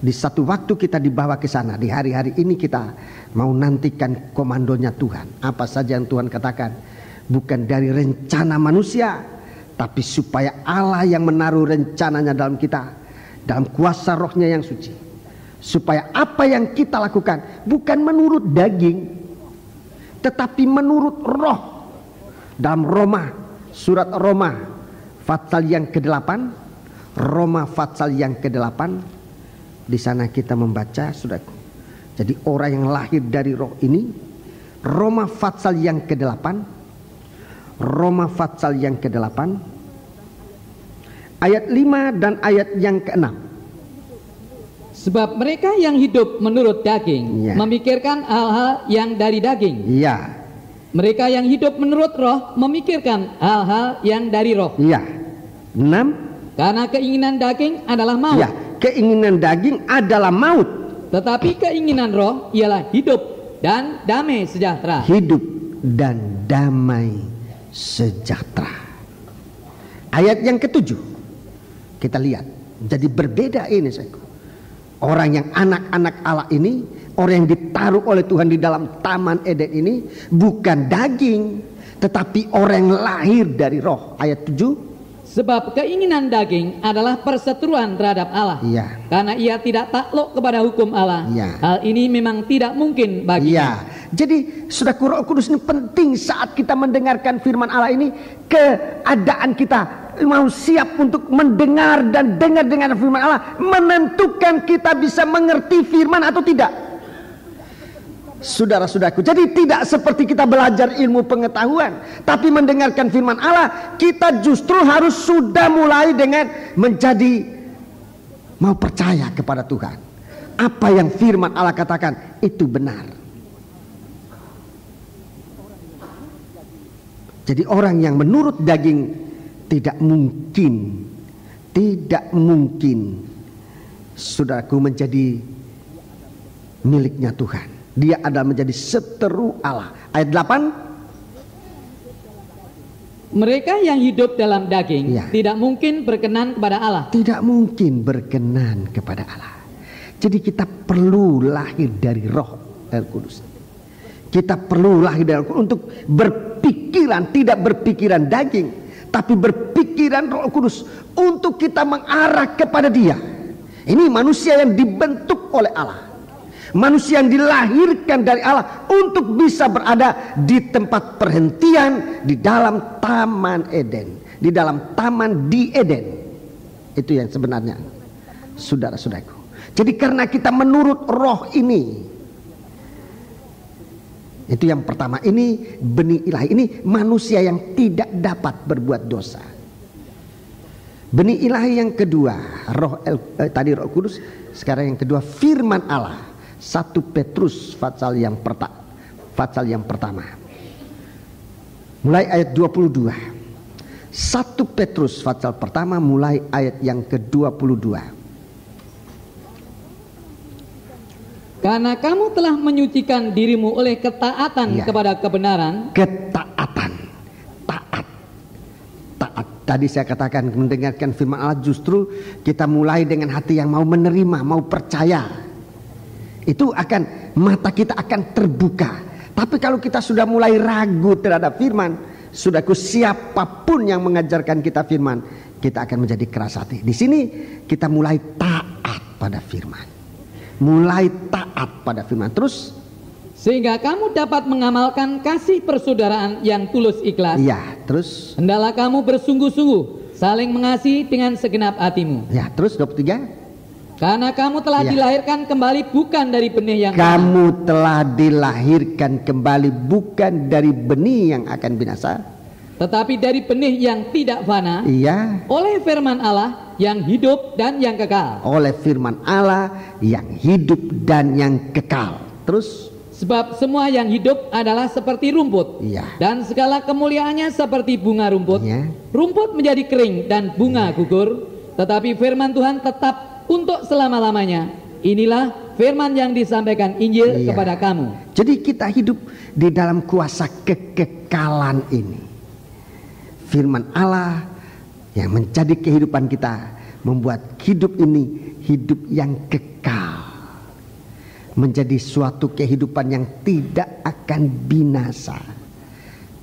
Di satu waktu kita dibawa ke sana. Di hari-hari ini kita mau nantikan komandonya Tuhan. Apa saja yang Tuhan katakan, bukan dari rencana manusia, tapi supaya Allah yang menaruh rencananya dalam kita, dalam kuasa Rohnya yang suci, supaya apa yang kita lakukan bukan menurut daging, tetapi menurut Roh. Dalam surat Roma pasal yang ke-8, Roma pasal yang ke-8, di sana kita membaca, saudaraku. Jadi orang yang lahir dari Roh ini, Roma pasal yang ke-8, Roma pasal yang ke-8, ayat 5 dan ayat yang ke-6. Sebab mereka yang hidup menurut daging, memikirkan hal-hal yang dari daging. Iya. Mereka yang hidup menurut Roh memikirkan hal-hal yang dari Roh. Iya. 6. Karena keinginan daging adalah maut. Iya, keinginan daging adalah maut. Tetapi keinginan Roh ialah hidup dan damai sejahtera. Hidup dan damai sejahtera. Ayat yang ke-7 kita lihat. Jadi berbeda ini, saudaraku. Orang yang anak-anak Allah ini, orang yang ditaruh oleh Tuhan di dalam Taman Eden ini, bukan daging, tetapi orang yang lahir dari Roh. Ayat 7. Sebab keinginan daging adalah perseteruan terhadap Allah. Iya. Karena ia tidak takluk kepada hukum Allah. Iya. Hal ini memang tidak mungkin baginya. Iya. Jadi saudara, Roh Kudus ini penting saat kita mendengarkan firman Allah ini. Keadaan kita mau siap untuk mendengar dan dengar dengan firman Allah menentukan kita bisa mengerti firman atau tidak. Saudara-saudaraku, jadi tidak seperti kita belajar ilmu pengetahuan, tapi mendengarkan firman Allah, kita justru harus sudah mulai dengan menjadi mau percaya kepada Tuhan. Apa yang firman Allah katakan itu benar. Jadi orang yang menurut daging tidak mungkin saudaraku menjadi miliknya Tuhan. Dia adalah menjadi seteru Allah. Ayat 8. Mereka yang hidup dalam daging Ya. tidak mungkin berkenan kepada Allah. Tidak mungkin berkenan kepada Allah. Jadi kita perlu lahir dari Roh Al-Kudus. Kita perlu lahir dari Roh untuk berpikiran, tidak berpikiran daging, tapi berpikiran Roh Kudus untuk kita mengarah kepada Dia. Ini manusia yang dibentuk oleh Allah. Manusia yang dilahirkan dari Allah untuk bisa berada di tempat perhentian di dalam Taman Eden, di dalam taman di Eden. Itu yang sebenarnya, saudara-saudaraku. Jadi karena kita menurut Roh ini, itu yang pertama, ini benih ilahi, ini manusia yang tidak dapat berbuat dosa. Benih ilahi yang kedua, tadi Roh Kudus, sekarang yang kedua firman Allah. 1 Petrus pasal yang pertama. Mulai ayat 22. 1 Petrus pasal pertama mulai ayat yang ke-22. Karena kamu telah menyucikan dirimu oleh ketaatan Ya. kepada kebenaran. Ketaatan, taat. Tadi saya katakan mendengarkan firman Allah justru kita mulai dengan hati yang mau menerima, mau percaya. Itu akan, mata kita akan terbuka. Tapi kalau kita sudah mulai ragu terhadap firman, saudaraku, siapapun yang mengajarkan kita firman, kita akan menjadi keras hati. Di sini kita mulai taat pada firman. Mulai taat pada firman. Terus, Sehingga kamu dapat mengamalkan kasih persaudaraan yang tulus ikhlas. ya, terus, Hendaklah kamu bersungguh-sungguh saling mengasihi dengan segenap hatimu. ya, terus 23. Karena kamu telah Ya. dilahirkan kembali bukan dari benih yang Kamu telah dilahirkan kembali bukan dari benih yang akan binasa, tetapi dari benih yang tidak fana, iya, oleh firman Allah yang hidup dan yang kekal. oleh firman Allah yang hidup dan yang kekal. Terus, Sebab semua yang hidup adalah seperti rumput, iya, dan segala kemuliaannya seperti bunga rumput. iya, Rumput menjadi kering dan bunga gugur, tetapi firman Tuhan tetap untuk selama-lamanya. Inilah firman yang disampaikan Injil Iya. kepada kamu. Jadi kita hidup di dalam kuasa kekekalan ini. Firman Allah yang menjadi kehidupan kita, membuat hidup ini hidup yang kekal, menjadi suatu kehidupan yang tidak akan binasa.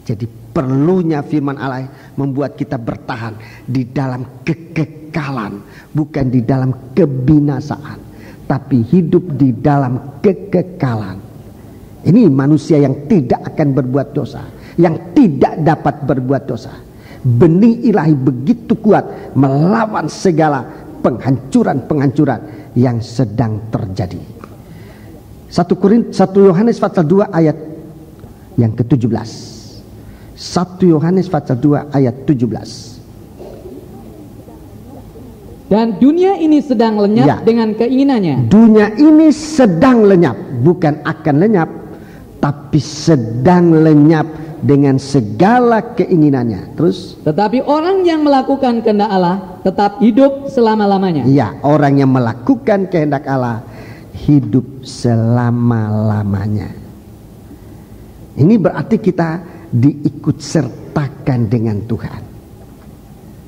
Jadi perlunya firman Allah membuat kita bertahan di dalam kekekalan, bukan di dalam kebinasaan, tapi hidup di dalam kekekalan. Ini manusia yang tidak akan berbuat dosa, yang tidak dapat berbuat dosa. Benih ilahi begitu kuat melawan segala penghancuran-penghancuran yang sedang terjadi. 1 Yohanes pasal 2 ayat yang ke-17. 1 Yohanes pasal 2 ayat 17. Dan dunia ini sedang lenyap Ya. dengan keinginannya. Dunia ini sedang lenyap, bukan akan lenyap, tapi sedang lenyap dengan segala keinginannya. Terus, Tetapi orang yang melakukan kehendak Allah tetap hidup selama-lamanya. ya, orang yang melakukan kehendak Allah hidup selama-lamanya. Ini berarti kita diikut sertakan dengan Tuhan.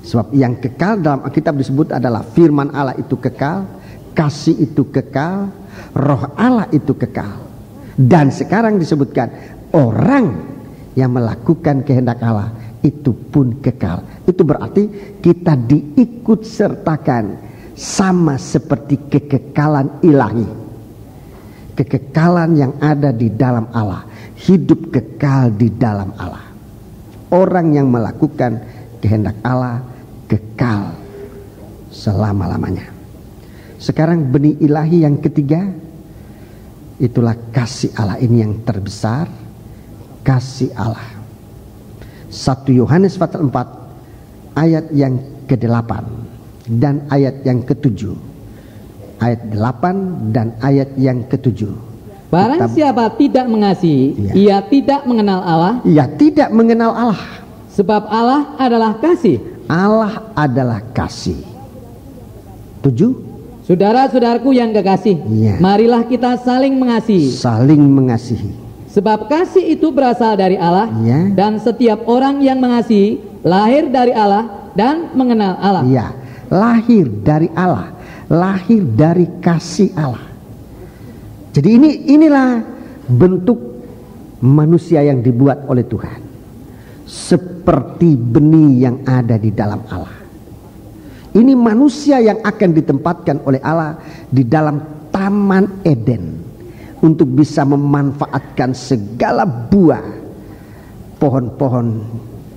Sebab yang kekal dalam Alkitab disebut adalah firman Allah itu kekal, kasih itu kekal, roh Allah itu kekal. Dan sekarang disebutkan orang yang melakukan kehendak Allah itu pun kekal. Itu berarti kita diikut sertakan sama seperti kekekalan ilahi. Kekekalan yang ada di dalam Allah, hidup kekal di dalam Allah. Orang yang melakukan kehendak Allah kekal selama-lamanya. Sekarang benih ilahi yang ketiga, itulah kasih Allah ini yang terbesar, kasih Allah. 1 Yohanes pasal 4 ayat yang ke-8 dan ayat yang ke-7. Ayat 8 dan ayat yang ke-7. Barang siapa tidak mengasihi, Ya. ia tidak mengenal Allah, Ia tidak mengenal Allah. sebab Allah adalah kasih. Allah adalah kasih. 7. Saudara-saudaraku yang kekasih, Ya. marilah kita saling mengasihi. Saling mengasihi. Sebab kasih itu berasal dari Allah, Ya. dan setiap orang yang mengasihi lahir dari Allah dan mengenal Allah. Iya, lahir dari Allah, lahir dari kasih Allah. Jadi inilah bentuk manusia yang dibuat oleh Tuhan, seperti benih yang ada di dalam Allah. Ini manusia yang akan ditempatkan oleh Allah di dalam Taman Eden untuk bisa memanfaatkan segala buah, pohon-pohon,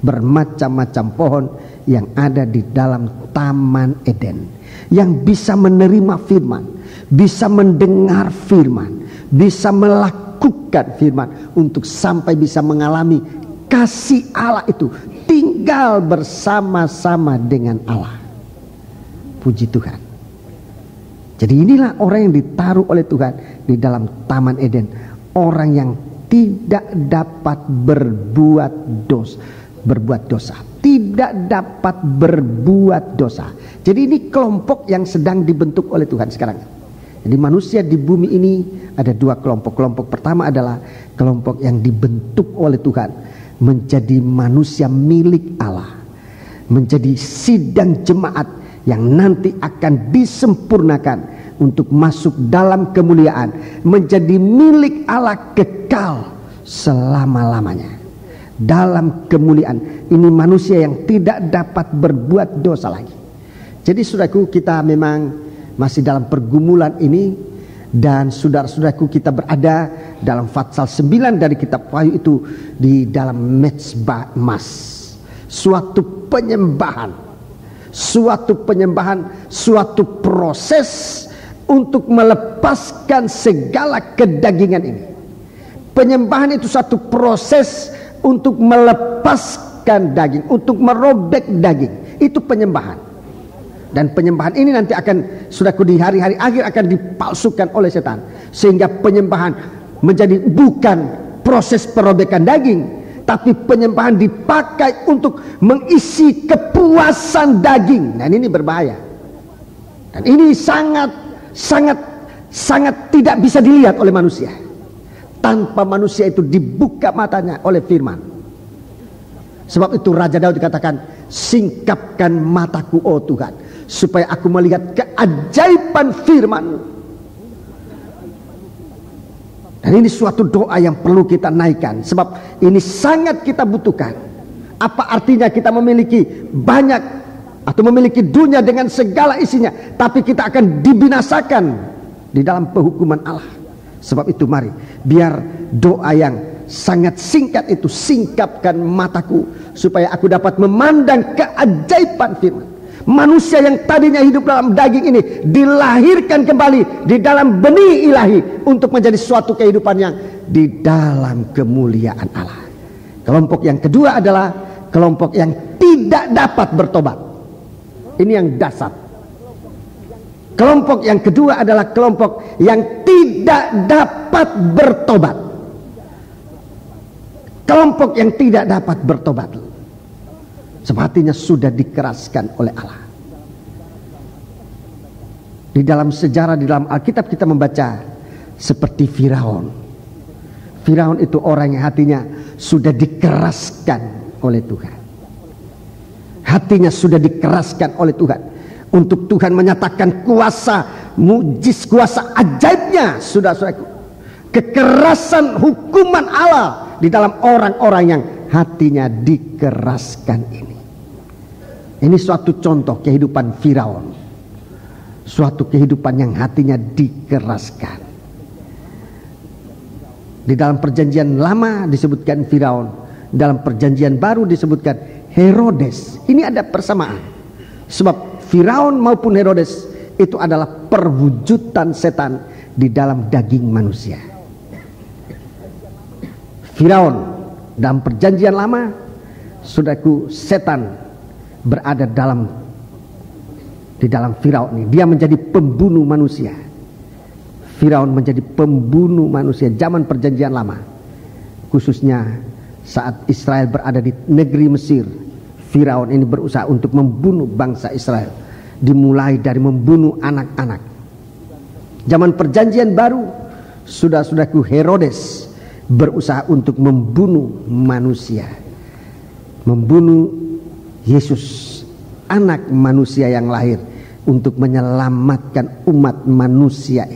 bermacam-macam pohon yang ada di dalam Taman Eden, yang bisa menerima firman, bisa mendengar firman, bisa melakukan firman, untuk sampai bisa mengalami kasih Allah itu, tinggal bersama-sama dengan Allah. Puji Tuhan. Jadi inilah orang yang ditaruh oleh Tuhan di dalam Taman Eden, orang yang tidak dapat berbuat dosa, tidak dapat berbuat dosa. Jadi ini kelompok yang sedang dibentuk oleh Tuhan sekarang. Jadi manusia di bumi ini ada dua kelompok. Kelompok pertama adalah kelompok yang dibentuk oleh Tuhan menjadi manusia milik Allah, menjadi sidang jemaat yang nanti akan disempurnakan untuk masuk dalam kemuliaan, menjadi milik Allah kekal selama-lamanya. Dalam kemuliaan ini manusia yang tidak dapat berbuat dosa lagi. Jadi saudaraku, kita memang masih dalam pergumulan ini, dan saudara-saudaraku, kita berada dalam Fatsal 9 dari kitab Wahyu itu, di dalam mezbah emas, suatu penyembahan, suatu proses untuk melepaskan segala kedagingan ini. Penyembahan itu satu proses untuk melepaskan daging, untuk merobek daging. Itu penyembahan. Dan penyembahan ini nanti akan, saudaraku, di hari-hari akhir akan dipalsukan oleh setan, sehingga penyembahan menjadi bukan proses perobekan daging, tapi penyembahan dipakai untuk mengisi kepuasan daging. Dan ini berbahaya. Dan ini sangat tidak bisa dilihat oleh manusia, tanpa manusia itu dibuka matanya oleh firman. Sebab itu Raja Daud dikatakan, singkapkan mataku, oh Tuhan, supaya aku melihat keajaiban firman-Mu. Dan ini suatu doa yang perlu kita naikkan, sebab ini sangat kita butuhkan. Apa artinya kita memiliki banyak atau memiliki dunia dengan segala isinya, tapi kita akan dibinasakan di dalam penghukuman Allah. Sebab itu mari, biar doa yang sangat singkat itu, singkapkan mataku supaya aku dapat memandang keajaiban firman. Manusia yang tadinya hidup dalam daging ini dilahirkan kembali di dalam benih ilahi untuk menjadi suatu kehidupan yang di dalam kemuliaan Allah. Kelompok yang kedua adalah kelompok yang tidak dapat bertobat. Ini yang dasar. Kelompok yang kedua adalah kelompok yang tidak dapat bertobat. Kelompok yang tidak dapat bertobat, sepertinya sudah dikeraskan oleh Allah. Di dalam sejarah, di dalam Alkitab kita membaca seperti Firaun. Firaun itu orang yang hatinya sudah dikeraskan oleh Tuhan. Hatinya sudah dikeraskan oleh Tuhan, untuk Tuhan menyatakan kuasa mujizat, kuasa ajaibnya. Saudara-saudaraku, kekerasan hukuman Allah di dalam orang-orang yang hatinya dikeraskan ini. Ini suatu contoh kehidupan Firaun, suatu kehidupan yang hatinya dikeraskan. Di dalam perjanjian lama disebutkan Firaun, dalam perjanjian baru disebutkan Herodes. Ini ada persamaan, sebab Firaun maupun Herodes itu adalah perwujudan setan di dalam daging manusia. Firaun dalam perjanjian lama, saudaraku, setan berada di dalam Firaun ini. Dia menjadi pembunuh manusia. Firaun menjadi pembunuh manusia zaman perjanjian lama, khususnya saat Israel berada di negeri Mesir. Firaun ini berusaha untuk membunuh bangsa Israel, dimulai dari membunuh anak-anak. Zaman perjanjian baru, saudara-saudaraku, Herodes berusaha untuk membunuh manusia, membunuh Yesus, anak manusia yang lahir untuk menyelamatkan umat manusia.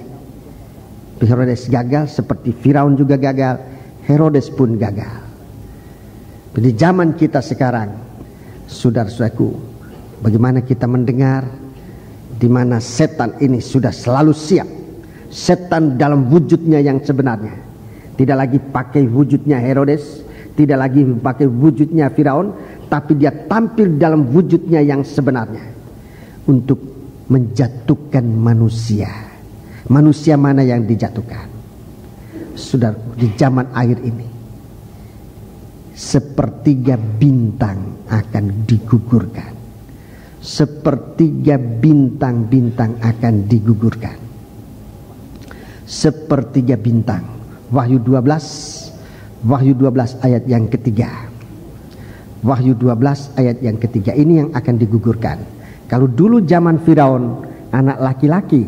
Herodes gagal, seperti Firaun juga gagal, Herodes pun gagal. Di zaman kita sekarang, saudara-saudaraku, bagaimana kita mendengar di mana setan ini sudah selalu siap. Setan dalam wujudnya yang sebenarnya, tidak lagi pakai wujudnya Herodes, tidak lagi pakai wujudnya Firaun, tapi dia tampil dalam wujudnya yang sebenarnya untuk menjatuhkan manusia. Manusia mana yang dijatuhkan? Saudara, di zaman akhir ini sepertiga bintang akan digugurkan. Sepertiga bintang-bintang akan digugurkan. Sepertiga bintang. Wahyu 12 ayat yang ketiga. Wahyu 12 ayat yang ketiga ini yang akan digugurkan. Kalau dulu zaman Firaun, anak laki-laki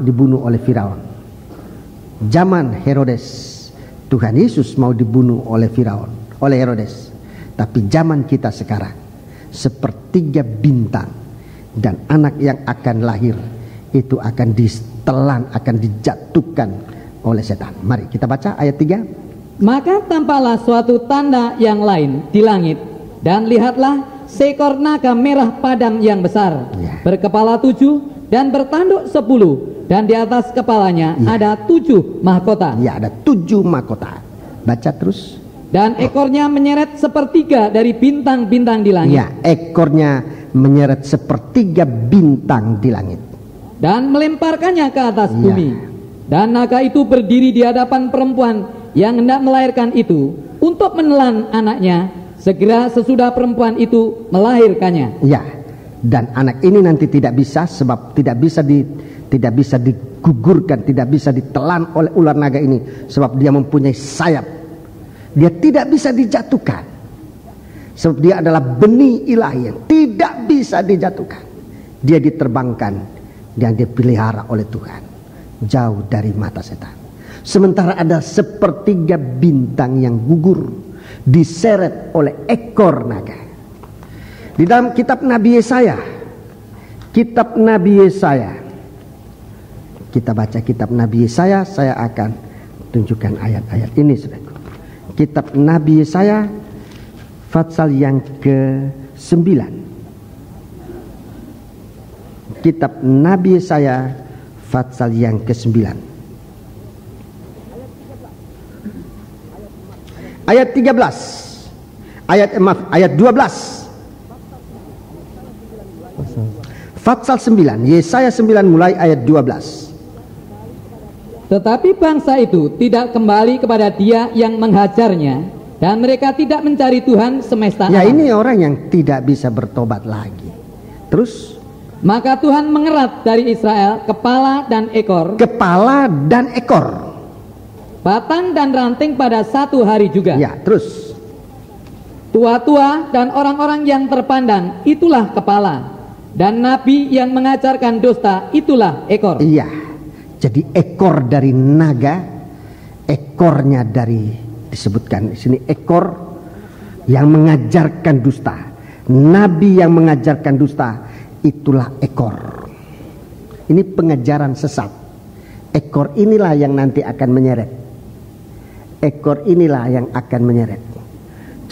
dibunuh oleh Firaun. Zaman Herodes, Tuhan Yesus mau dibunuh oleh Firaun, oleh Herodes. Tapi zaman kita sekarang, sepertiga bintang dan anak yang akan lahir itu akan ditelan, akan dijatuhkan oleh setan. Mari kita baca ayat 3. Maka tampaklah suatu tanda yang lain di langit, dan lihatlah seekor naga merah padam yang besar, berkepala 7 dan bertanduk 10, dan di atas kepalanya ada 7 mahkota. Ya, ada 7 mahkota. Baca terus. Dan ekornya menyeret sepertiga dari bintang-bintang di langit. Ya, ekornya menyeret sepertiga bintang di langit. Dan melemparkannya ke atas bumi. Dan naga itu berdiri di hadapan perempuan yang hendak melahirkan itu untuk menelan anaknya segera sesudah perempuan itu melahirkannya. Ya, dan anak ini nanti tidak bisa, sebab tidak bisa digugurkan, tidak bisa ditelan oleh ular naga ini, sebab dia mempunyai sayap. Dia tidak bisa dijatuhkan, sebab dia adalah benih ilahi yang tidak bisa dijatuhkan. Dia diterbangkan dan dipelihara oleh Tuhan jauh dari mata setan. Sementara ada sepertiga bintang yang gugur, diseret oleh ekor naga. Di dalam kitab Nabi Yesaya, kita baca kitab Nabi Yesaya. Saya akan tunjukkan ayat-ayat ini, saudara. Kitab Nabi Yesaya pasal yang ke-9. Kitab Nabi Yesaya pasal yang ke-9. Ayat 13. Ayat 12. Pasal 9, Yesaya 9 mulai ayat 12. Tetapi bangsa itu tidak kembali kepada Dia yang menghajarnya, dan mereka tidak mencari Tuhan semesta alam. Ya, ini orang yang tidak bisa bertobat lagi. Terus, maka Tuhan mengerat dari Israel kepala dan ekor, batang dan ranting pada satu hari juga. Ya, terus. Tua-tua dan orang-orang yang terpandang itulah kepala, dan nabi yang mengajarkan dusta itulah ekor. Iya. Jadi ekor dari naga, ekornya dari, disebutkan di sini ekor yang mengajarkan dusta. Nabi yang mengajarkan dusta, itulah ekor. Ini pengajaran sesat. Ekor inilah yang nanti akan menyeret. Ekor inilah yang akan menyeret.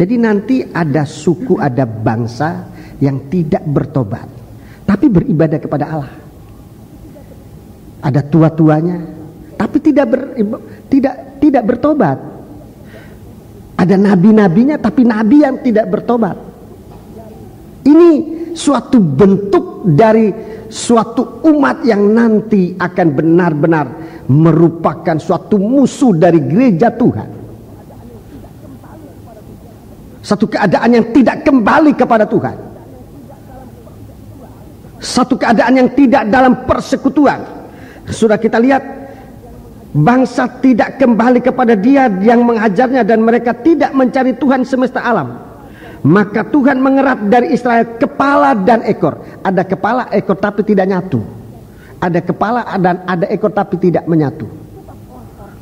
Jadi nanti ada suku, ada bangsa yang tidak bertobat, tapi beribadah kepada Allah. Ada tua-tuanya, tapi tidak bertobat. Ada nabi-nabinya, tapi nabi yang tidak bertobat. Ini suatu bentuk dari suatu umat yang nanti akan benar-benar merupakan suatu musuh dari gereja Tuhan. Satu keadaan yang tidak kembali kepada Tuhan. Satu keadaan yang tidak dalam persekutuan. Sudah kita lihat, bangsa tidak kembali kepada Dia yang mengajarnya, dan mereka tidak mencari Tuhan semesta alam. Maka Tuhan mengerat dari Israel kepala dan ekor. Ada kepala, ekor, tapi tidak nyatu. Ada kepala dan ada ekor, tapi tidak menyatu.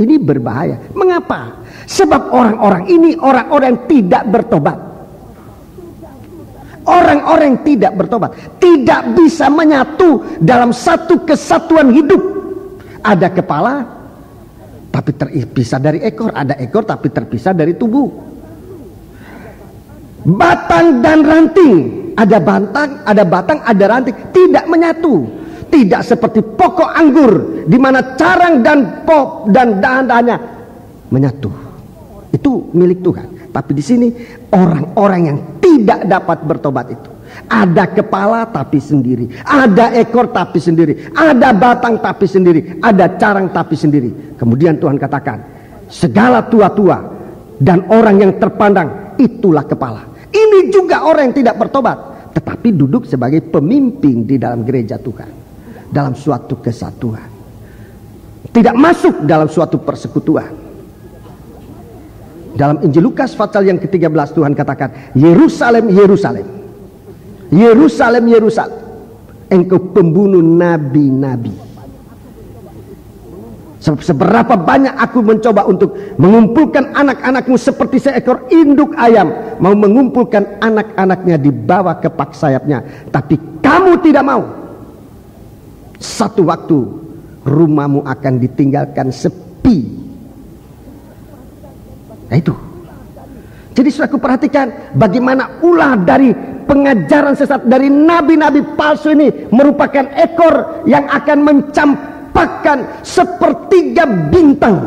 Ini berbahaya. Mengapa? Sebab orang-orang ini orang-orang yang tidak bertobat. orang-orang tidak bertobat tidak bisa menyatu dalam satu kesatuan hidup. Ada kepala tapi terpisah dari ekor, ada ekor tapi terpisah dari tubuh. Batang dan ranting, ada batang, ada ranting, tidak menyatu. Tidak seperti pokok anggur di mana carang dan dahan-dahannya menyatu. Itu milik Tuhan. Tapi di sini orang-orang yang tidak dapat bertobat itu, ada kepala tapi sendiri, ada ekor tapi sendiri, ada batang tapi sendiri, ada carang tapi sendiri. Kemudian Tuhan katakan, segala tua-tua dan orang yang terpandang itulah kepala. Ini juga orang yang tidak bertobat, tetapi duduk sebagai pemimpin di dalam gereja Tuhan, dalam suatu kesatuan, tidak masuk dalam suatu persekutuan. Dalam Injil Lukas pasal yang ke-13 Tuhan katakan, Yerusalem, Yerusalem, Yerusalem, Yerusalem, engkau pembunuh nabi-nabi. Seberapa banyak aku mencoba untuk mengumpulkan anak-anakmu seperti seekor induk ayam mau mengumpulkan anak-anaknya di bawah kepak sayapnya, tapi kamu tidak mau. Satu waktu rumahmu akan ditinggalkan sepi. Nah itu. Jadi sudah aku perhatikan bagaimana ulah dari pengajaran sesat dari nabi-nabi palsu ini merupakan ekor yang akan mencampakkan sepertiga bintang.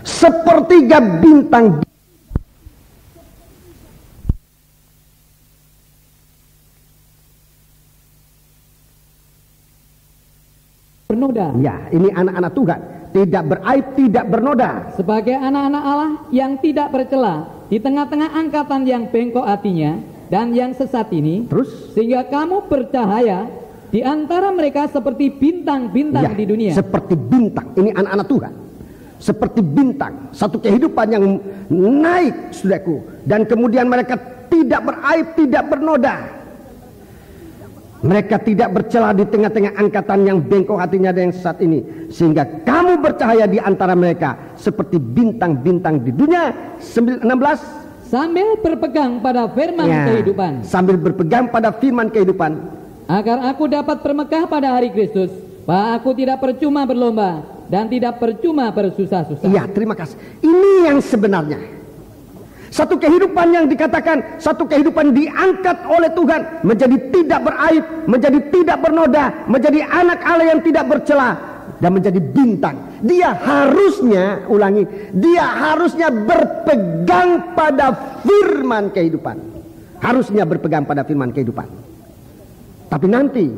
Sepertiga bintang. Bernoda. Ya, ini anak-anak Tuhan, tidak beraib, tidak bernoda. Sebagai anak-anak Allah yang tidak bercela di tengah-tengah angkatan yang bengkok hatinya dan yang sesat ini. Terus? Sehingga kamu bercahaya di antara mereka seperti bintang-bintang Ya, di dunia. seperti bintang. Ini anak-anak Tuhan. Seperti bintang. Satu kehidupan yang naik, saudaraku. Dan kemudian mereka tidak beraib, tidak bernoda. Mereka tidak bercela di tengah-tengah angkatan yang bengkok hatinya dan yang sesat ini. Sehingga kamu bercahaya di antara mereka seperti bintang-bintang di dunia. 16. Sambil berpegang pada firman kehidupan. Sambil berpegang pada firman kehidupan. Agar aku dapat bermegah pada hari Kristus, bahwa aku tidak percuma berlomba dan tidak percuma bersusah-susah. Iya, terima kasih. Ini yang sebenarnya. Satu kehidupan yang dikatakan, satu kehidupan diangkat oleh Tuhan menjadi tidak beraib, menjadi tidak bernoda, menjadi anak Allah yang tidak bercela, dan menjadi bintang. Dia harusnya, ulangi, dia harusnya berpegang pada firman kehidupan. Harusnya berpegang pada firman kehidupan. Tapi nanti,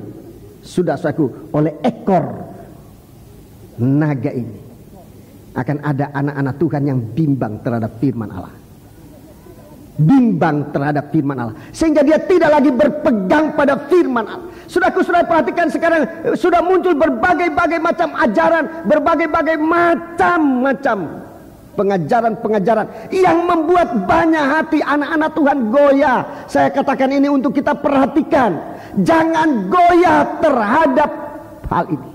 sudah saudaraku, oleh ekor naga ini akan ada anak-anak Tuhan yang bimbang terhadap firman Allah. Bimbang terhadap firman Allah, sehingga dia tidak lagi berpegang pada firman Allah. Saudaraku, sudah perhatikan sekarang sudah muncul berbagai-bagai macam ajaran, berbagai-bagai macam-macam pengajaran-pengajaran yang membuat banyak hati anak-anak Tuhan goyah. Saya katakan ini untuk kita perhatikan, jangan goyah terhadap hal ini.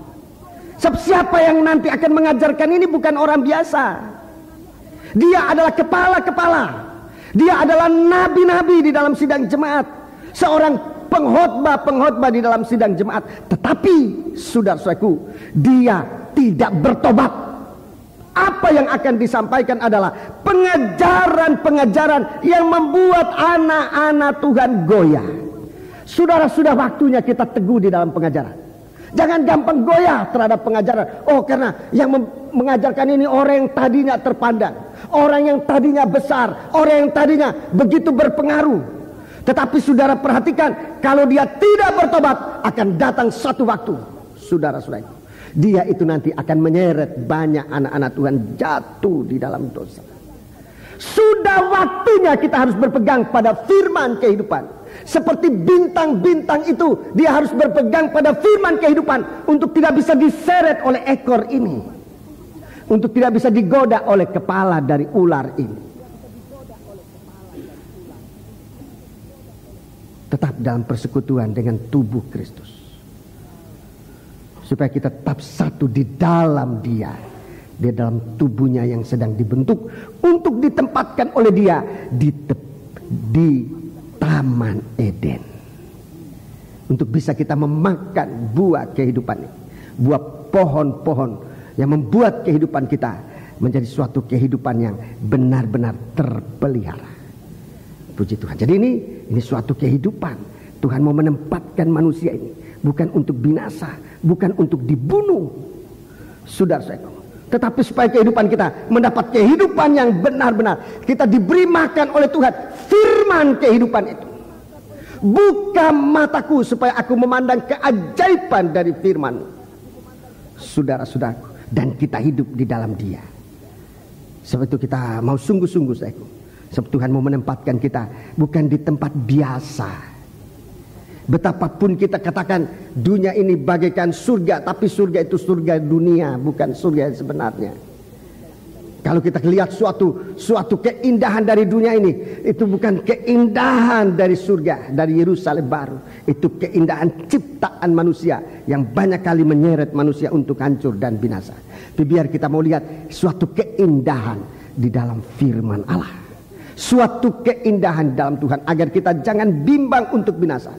Siapa yang nanti akan mengajarkan ini bukan orang biasa. Dia adalah kepala-kepala. Dia adalah nabi-nabi di dalam sidang jemaat, seorang pengkhotbah di dalam sidang jemaat. Tetapi saudara-saudaraku, dia tidak bertobat. Apa yang akan disampaikan adalah pengajaran-pengajaran yang membuat anak-anak Tuhan goyah. Saudara, sudah waktunya kita teguh di dalam pengajaran. Jangan gampang goyah terhadap pengajaran. Oh, karena yang mengajarkan ini orang yang tadinya terpandang, orang yang tadinya besar, orang yang tadinya begitu berpengaruh. Tetapi saudara perhatikan, kalau dia tidak bertobat, akan datang satu waktu, saudara-saudara, dia itu nanti akan menyeret banyak anak-anak Tuhan jatuh di dalam dosa. Sudah waktunya kita harus berpegang pada firman kehidupan. Seperti bintang-bintang itu, dia harus berpegang pada firman kehidupan untuk tidak bisa diseret oleh ekor ini, untuk tidak bisa digoda oleh kepala dari ular ini. Tetap dalam persekutuan dengan tubuh Kristus, supaya kita tetap satu di dalam dia, di dalam tubuhnya yang sedang dibentuk untuk ditempatkan oleh dia di tahap Taman Eden. Untuk bisa kita memakan buah kehidupan ini. Buah pohon-pohon yang membuat kehidupan kita menjadi suatu kehidupan yang benar-benar terpelihara. Puji Tuhan. Jadi ini suatu kehidupan. Tuhan mau menempatkan manusia ini bukan untuk binasa, bukan untuk dibunuh, saudara-saudara, tetapi supaya kehidupan kita mendapat kehidupan yang benar-benar. Kita diberi makan oleh Tuhan firman kehidupan itu. Buka mataku supaya aku memandang keajaiban dari firman, saudara-saudaraku, dan kita hidup di dalam Dia. Sebab itu kita mau sungguh-sungguh, saudaraku. Sebab Tuhan mau menempatkan kita bukan di tempat biasa. Betapapun kita katakan dunia ini bagaikan surga, tapi surga itu surga dunia, bukan surga yang sebenarnya. Kalau kita lihat suatu keindahan dari dunia ini, itu bukan keindahan dari surga, dari Yerusalem baru. Itu keindahan ciptaan manusia yang banyak kali menyeret manusia untuk hancur dan binasa. Tapi biar kita mau lihat suatu keindahan di dalam firman Allah, suatu keindahan dalam Tuhan, agar kita jangan bimbang untuk binasa,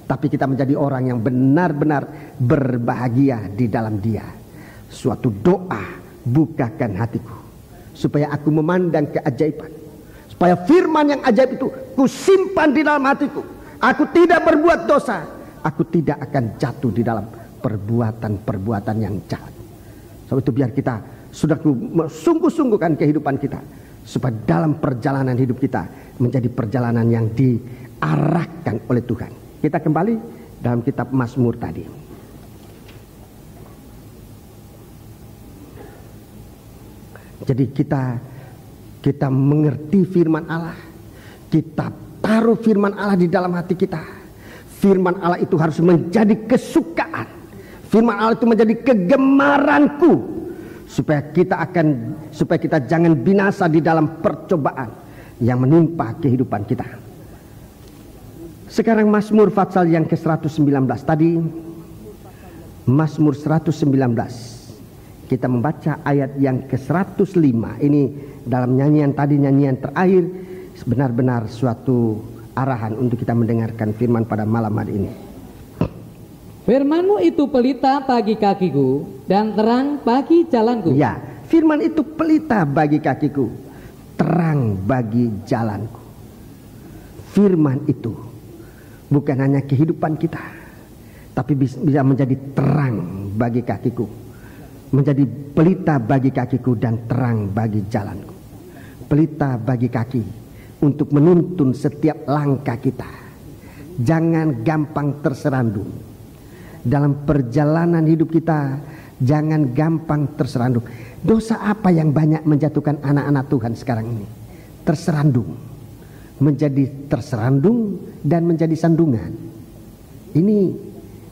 tapi kita menjadi orang yang benar-benar berbahagia di dalam Dia. Suatu doa, bukakan hatiku supaya aku memandang keajaiban, supaya firman yang ajaib itu kusimpan di dalam hatiku. Aku tidak berbuat dosa, aku tidak akan jatuh di dalam perbuatan-perbuatan yang jahat. Sebab itu biar kita, saudaraku, sungguh-sungguhkan kehidupan kita, supaya dalam perjalanan hidup kita menjadi perjalanan yang diarahkan oleh Tuhan. Kita kembali dalam kitab Mazmur tadi. Jadi kita mengerti firman Allah, kita taruh firman Allah di dalam hati kita. Firman Allah itu harus menjadi kesukaan. Firman Allah itu menjadi kegemaranku, supaya kita jangan binasa di dalam percobaan yang menimpa kehidupan kita. Sekarang Mazmur pasal yang ke-119 tadi, Mazmur 119. Kita membaca ayat yang ke-105. Ini dalam nyanyian tadi, nyanyian terakhir, benar-benar suatu arahan untuk kita mendengarkan firman pada malam hari ini. Firman-Mu itu pelita bagi kakiku dan terang bagi jalanku. Ya, firman itu pelita bagi kakiku, terang bagi jalanku. Firman itu bukan hanya kehidupan kita, tapi bisa menjadi terang bagi kakiku, menjadi pelita bagi kakiku dan terang bagi jalanku. Pelita bagi kaki untuk menuntun setiap langkah kita. Jangan gampang terserandung dalam perjalanan hidup kita. Jangan gampang terserandung. Dosa apa yang banyak menjatuhkan anak-anak Tuhan sekarang ini? Terserandung, menjadi terserandung dan menjadi sandungan. Ini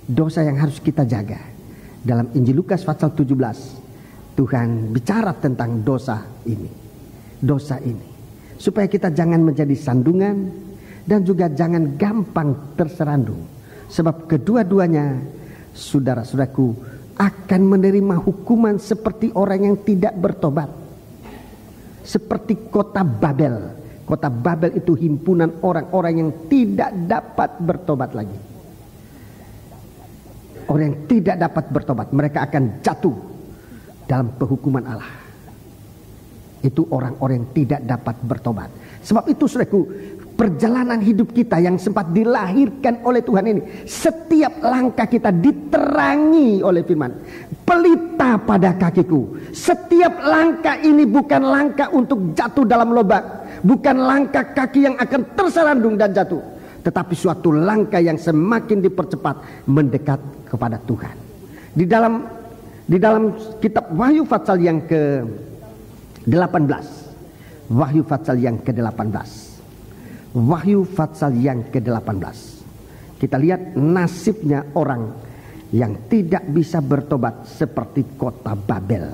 dosa yang harus kita jaga. Dalam Injil Lukas pasal 17, Tuhan bicara tentang dosa ini. Dosa ini, supaya kita jangan menjadi sandungan dan juga jangan gampang terserandung. Sebab kedua-duanya, saudara-saudaraku, akan menerima hukuman seperti orang yang tidak bertobat. Seperti kota Babel. Kota Babel itu himpunan orang-orang yang tidak dapat bertobat lagi. Orang yang tidak dapat bertobat, mereka akan jatuh dalam penghukuman Allah. Itu orang-orang yang tidak dapat bertobat. Sebab itu, saudaraku, perjalanan hidup kita yang sempat dilahirkan oleh Tuhan ini, setiap langkah kita diterangi oleh firman. Pelita pada kakiku. Setiap langkah ini bukan langkah untuk jatuh dalam lubang, bukan langkah kaki yang akan terserandung dan jatuh, tetapi suatu langkah yang semakin dipercepat mendekat kepada Tuhan. Di dalam kitab Wahyu pasal yang ke-18, Wahyu pasal yang ke-18, Wahyu pasal yang ke-18, kita lihat nasibnya orang yang tidak bisa bertobat seperti kota Babel.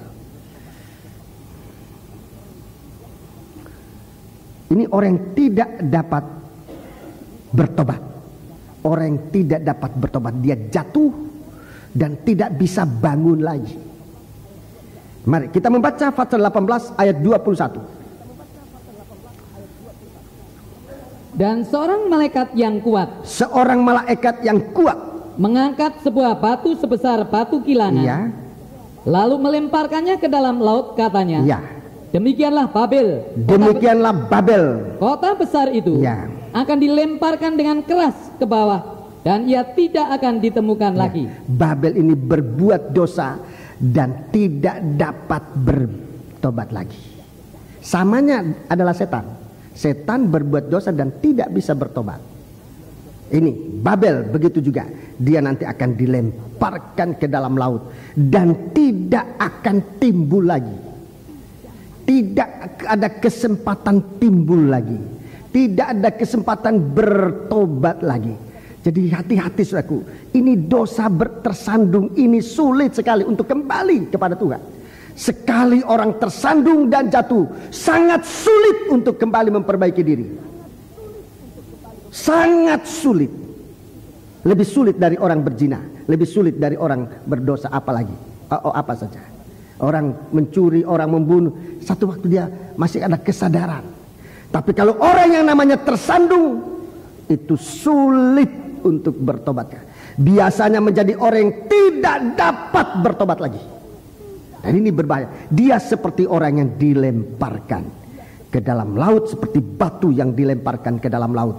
Ini orang yang tidak dapat bertobat. Orang yang tidak dapat bertobat, dia jatuh dan tidak bisa bangun lagi. Mari kita membaca pasal 18 ayat 21. Dan seorang malaikat yang kuat Seorang malaikat yang kuat mengangkat sebuah batu sebesar batu kilangan, ya, lalu melemparkannya ke dalam laut, katanya, ya. demikianlah Babel, Demikianlah Babel, kota besar itu, ya, akan dilemparkan dengan keras ke bawah, dan ia tidak akan ditemukan lagi. Babel ini berbuat dosa dan tidak dapat bertobat lagi. Samanya adalah setan. Setan berbuat dosa dan tidak bisa bertobat. Ini Babel begitu juga. Dia nanti akan dilemparkan ke dalam laut dan tidak akan timbul lagi. Tidak ada kesempatan timbul lagi. Tidak ada kesempatan bertobat lagi. Jadi hati-hati saudaraku, ini dosa tersandung ini sulit sekali untuk kembali kepada Tuhan. Sekali orang tersandung dan jatuh, sangat sulit untuk kembali memperbaiki diri. Sangat sulit. Lebih sulit dari orang berzina, lebih sulit dari orang berdosa apalagi. Apa saja. Orang mencuri, orang membunuh, satu waktu dia masih ada kesadaran. Tapi kalau orang yang namanya tersandung, itu sulit untuk bertobat. Biasanya menjadi orang yang tidak dapat bertobat lagi. Dan ini berbahaya. Dia seperti orang yang dilemparkan ke dalam laut, seperti batu yang dilemparkan ke dalam laut,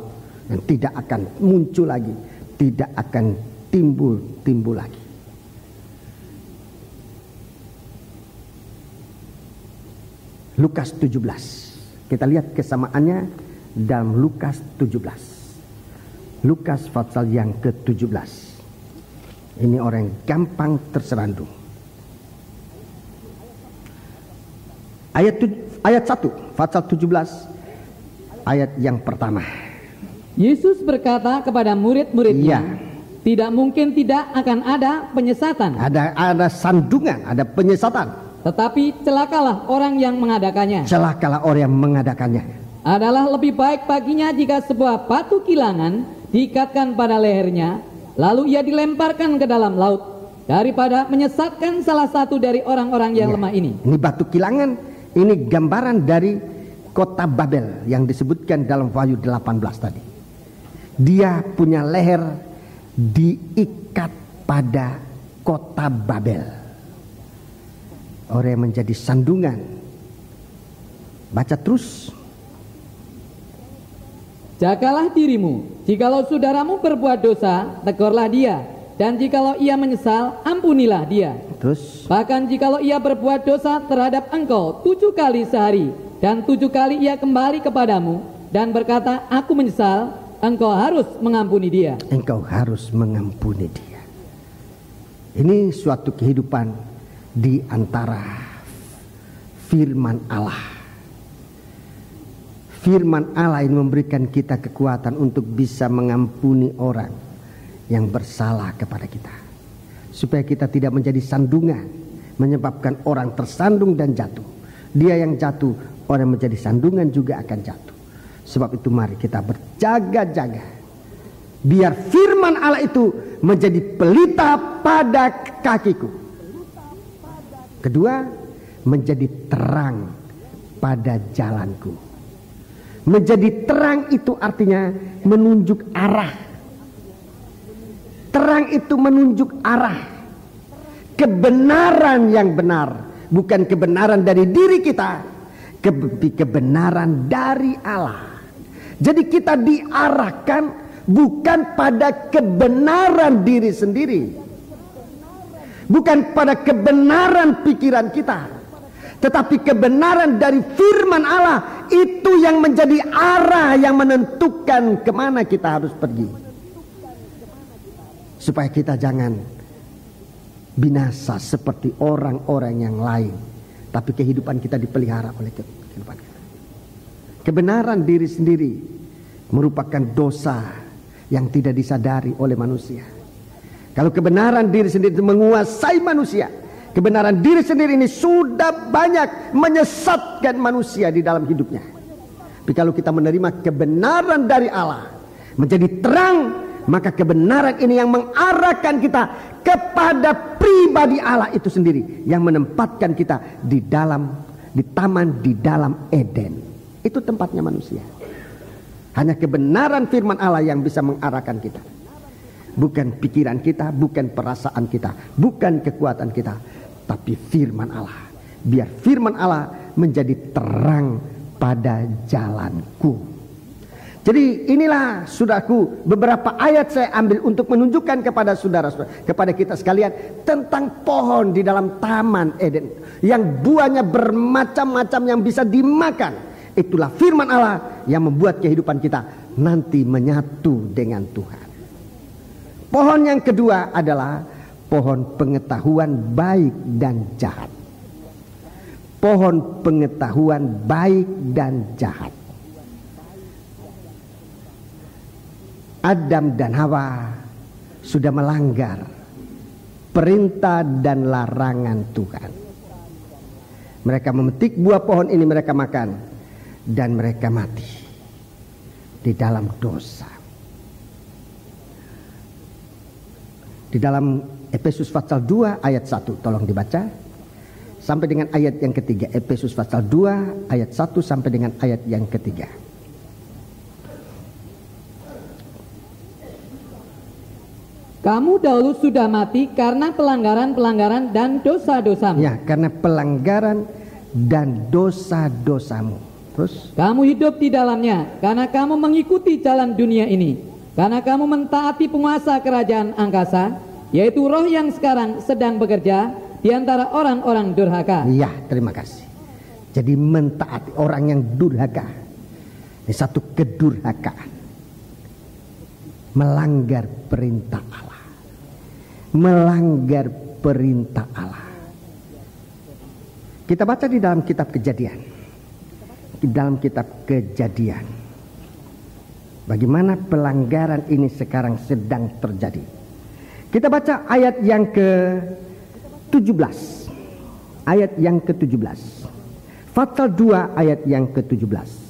dan tidak akan muncul lagi, tidak akan timbul lagi. Lukas 17. Kita lihat kesamaannya dalam Lukas 17. Lukas pasal yang ke-17. Ini orang yang gampang terserandung. Ayat 1, pasal 17, ayat yang pertama. Yesus berkata kepada murid-muridnya, tidak mungkin tidak akan ada penyesatan. Ada sandungan, ada penyesatan. Tetapi celakalah orang yang mengadakannya. Celakalah orang yang mengadakannya. Adalah lebih baik baginya jika sebuah batu kilangan diikatkan pada lehernya, lalu ia dilemparkan ke dalam laut, daripada menyesatkan salah satu dari orang-orang yang lemah ini. Ini batu kilangan, ini gambaran dari kota Babel yang disebutkan dalam Wahyu 18 tadi. Dia punya leher diikat pada kota Babel. Orang yang menjadi sandungan. Baca terus. Jagalah dirimu, jikalau saudaramu berbuat dosa, tegurlah dia, dan jikalau ia menyesal, ampunilah dia. Terus. Bahkan jikalau ia berbuat dosa terhadap engkau 7 kali sehari, dan 7 kali ia kembali kepadamu dan berkata, aku menyesal, engkau harus mengampuni dia. Engkau harus mengampuni dia. Ini suatu kehidupan di antara firman Allah. Firman Allah ini memberikan kita kekuatan untuk bisa mengampuni orang yang bersalah kepada kita. Supaya kita tidak menjadi sandungan, menyebabkan orang tersandung dan jatuh. Dia yang jatuh, orang yang menjadi sandungan juga akan jatuh. Sebab itu mari kita berjaga-jaga. Biar firman Allah itu menjadi pelita pada kakiku. Kedua, menjadi terang pada jalanku. Menjadi terang itu artinya menunjuk arah. Terang itu menunjuk arah. Kebenaran yang benar. Bukan kebenaran dari diri kita, tapi kebenaran dari Allah. Jadi kita diarahkan bukan pada kebenaran diri sendiri, bukan pada kebenaran pikiran kita, tetapi kebenaran dari firman Allah itu yang menjadi arah yang menentukan kemana kita harus pergi, supaya kita jangan binasa seperti orang-orang yang lain, tapi kehidupan kita dipelihara oleh kehidupan kita. Kebenaran diri sendiri merupakan dosa yang tidak disadari oleh manusia. Kalau kebenaran diri sendiri itu menguasai manusia, kebenaran diri sendiri ini sudah banyak menyesatkan manusia di dalam hidupnya. Tapi kalau kita menerima kebenaran dari Allah menjadi terang, maka kebenaran ini yang mengarahkan kita kepada pribadi Allah itu sendiri, yang menempatkan kita di taman di dalam Eden. Itu tempatnya manusia. Hanya kebenaran firman Allah yang bisa mengarahkan kita. Bukan pikiran kita, bukan perasaan kita, bukan kekuatan kita, tapi firman Allah. Biar firman Allah menjadi terang pada jalanku. Jadi inilah saudaraku, beberapa ayat saya ambil untuk menunjukkan kepada saudara-saudara, kepada kita sekalian, tentang pohon di dalam Taman Eden yang buahnya bermacam-macam yang bisa dimakan. Itulah firman Allah yang membuat kehidupan kita nanti menyatu dengan Tuhan. Pohon yang kedua adalah pohon pengetahuan baik dan jahat. Pohon pengetahuan baik dan jahat. Adam dan Hawa sudah melanggar perintah dan larangan Tuhan. Mereka memetik buah pohon ini, mereka makan, dan mereka mati di dalam dosa. Di dalam Efesus pasal 2 ayat 1, tolong dibaca sampai dengan ayat yang ketiga. Efesus pasal 2 ayat 1 sampai dengan ayat yang ketiga. Kamu dahulu sudah mati karena pelanggaran-pelanggaran dan dosa-dosamu. Ya, karena pelanggaran dan dosa-dosamu. Terus? Kamu hidup di dalamnya karena kamu mengikuti jalan dunia ini. Karena kamu mentaati penguasa kerajaan angkasa, yaitu roh yang sekarang sedang bekerja di antara orang-orang durhaka. Ya, terima kasih. Jadi mentaati orang yang durhaka. Ini satu kedurhakaan. Melanggar perintah Allah. Melanggar perintah Allah. Kita baca di dalam kitab Kejadian. Di dalam kitab Kejadian. Bagaimana pelanggaran ini sekarang sedang terjadi. Kita baca ayat yang ke-17. Ayat yang ke-17. Pasal 2 ayat yang ke-17.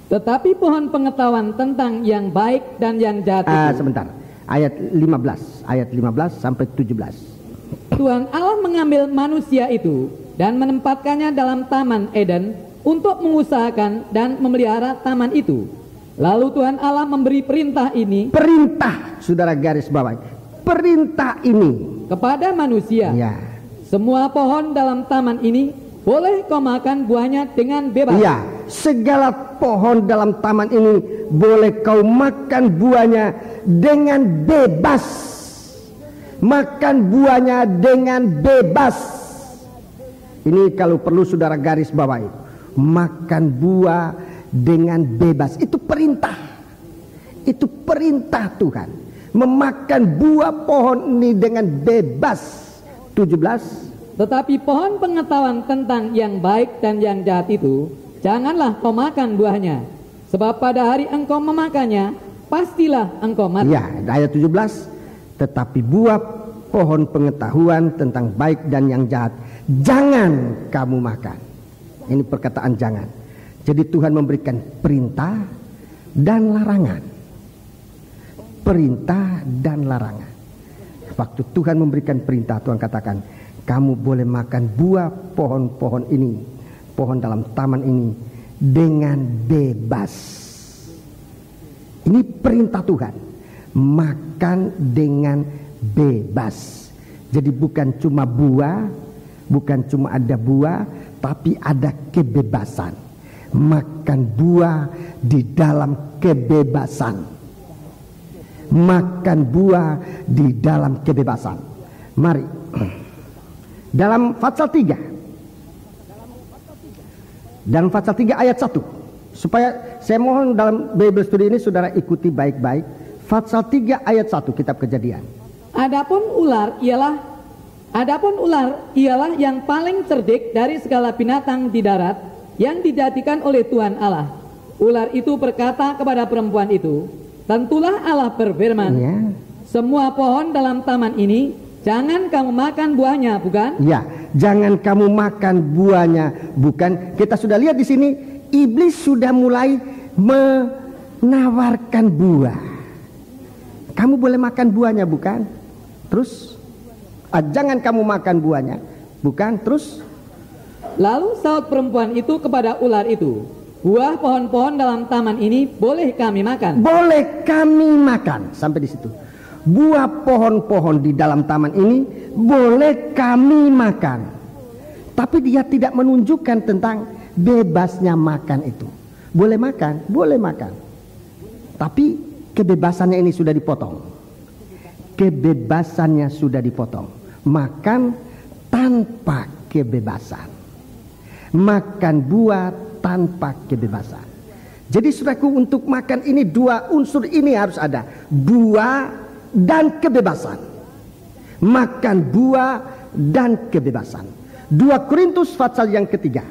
Tetapi pohon pengetahuan tentang yang baik dan yang jahat itu. Sebentar. Ayat 15. Ayat 15 sampai 17. Tuhan Allah mengambil manusia itu dan menempatkannya dalam Taman Eden untuk mengusahakan dan memelihara taman itu. Lalu Tuhan Allah memberi perintah ini. Perintah, saudara garis bawah. Perintah ini kepada manusia. Ya. Semua pohon dalam taman ini boleh kau makan buahnya dengan bebas. Ya, segala pohon dalam taman ini boleh kau makan buahnya dengan bebas. Makan buahnya dengan bebas. Ini kalau perlu saudara garis bawahi. Makan buah dengan bebas. Itu perintah. Itu perintah Tuhan. Memakan buah pohon ini dengan bebas. 17. Tetapi pohon pengetahuan tentang yang baik dan yang jahat itu janganlah kau makan buahnya, sebab pada hari engkau memakannya pastilah engkau mati. Ya, ayat 17. Tetapi buah pohon pengetahuan tentang baik dan yang jahat jangan kamu makan. Ini perkataan jangan. Jadi Tuhan memberikan perintah dan larangan. Perintah dan larangan. Waktu Tuhan memberikan perintah, Tuhan katakan, kamu boleh makan buah pohon-pohon ini, pohon dalam taman ini dengan bebas. Ini perintah Tuhan. Makan dengan bebas. Jadi bukan cuma buah, bukan cuma ada buah, tapi ada kebebasan. Makan buah di dalam kebebasan. Makan buah di dalam kebebasan. Mari. Dalam pasal 3. Dalam pasal 3 ayat 1. Supaya saya mohon dalam Bible Study ini saudara ikuti baik-baik. Pasal 3 ayat 1 kitab Kejadian. Adapun ular ialah yang paling cerdik dari segala binatang di darat yang dijadikan oleh Tuhan Allah. Ular itu berkata kepada perempuan itu, tentulah Allah berfirman, ya. Semua pohon dalam taman ini jangan kamu makan buahnya, bukan? Ya, jangan kamu makan buahnya, bukan? Kita sudah lihat di sini, iblis sudah mulai menawarkan buah. Kamu boleh makan buahnya, bukan? Terus, jangan kamu makan buahnya, bukan? Terus, Lalu saut perempuan itu kepada ular itu, buah pohon-pohon dalam taman ini boleh kami makan? Boleh kami makan. Sampai di situ. Buah pohon-pohon di dalam taman ini boleh kami makan. Tapi dia tidak menunjukkan tentang bebasnya makan itu. Boleh makan, boleh makan. Tapi kebebasannya ini sudah dipotong. Kebebasannya sudah dipotong. Makan tanpa kebebasan. Makan buah tanpa kebebasan. Jadi saudaraku, untuk makan ini dua unsur ini harus ada. Buah dan kebebasan. Makan buah dan kebebasan. 2 Korintus pasal yang ketiga.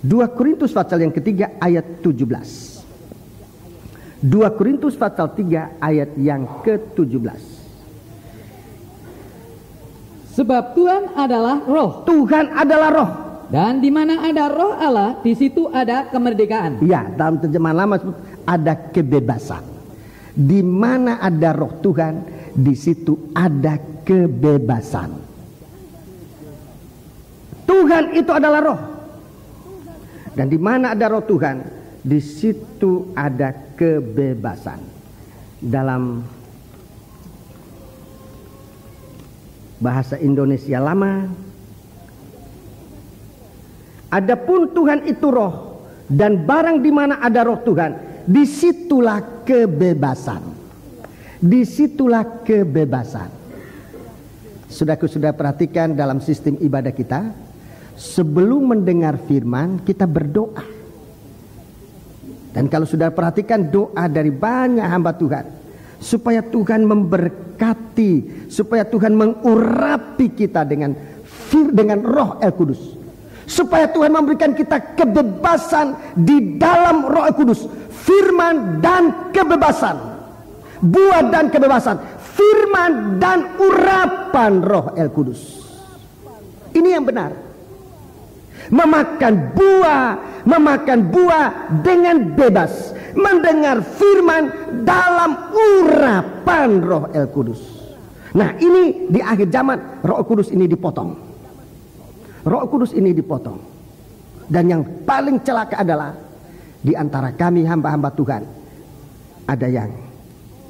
2 Korintus pasal yang ketiga ayat 17. 2 Korintus pasal 3 ayat yang ke-17. Sebab Tuhan adalah roh. Tuhan adalah roh. Dan di mana ada roh Allah, di situ ada kemerdekaan. Ya, dalam terjemahan lama ada kebebasan. Di mana ada roh Tuhan, di situ ada kebebasan. Tuhan itu adalah roh. Dan di mana ada roh Tuhan, di situ ada kebebasan. Dalam bahasa Indonesia lama, adapun Tuhan itu roh, dan barang di mana ada roh Tuhan, disitulah kebebasan. Disitulah kebebasan. Sudah perhatikan dalam sistem ibadah kita, sebelum mendengar firman kita berdoa. Dan kalau sudah perhatikan doa dari banyak hamba Tuhan, supaya Tuhan memberkati, supaya Tuhan mengurapi kita dengan Roh El Kudus, supaya Tuhan memberikan kita kebebasan di dalam Roh El Kudus. Firman dan kebebasan, buah dan kebebasan, firman dan urapan Roh El Kudus. Ini yang benar. Memakan buah dengan bebas, mendengar firman dalam urapan Roh El Kudus. Nah, ini di akhir zaman Roh Kudus ini dipotong. Roh Kudus ini dipotong. Dan yang paling celaka adalah di antara kami hamba-hamba Tuhan ada yang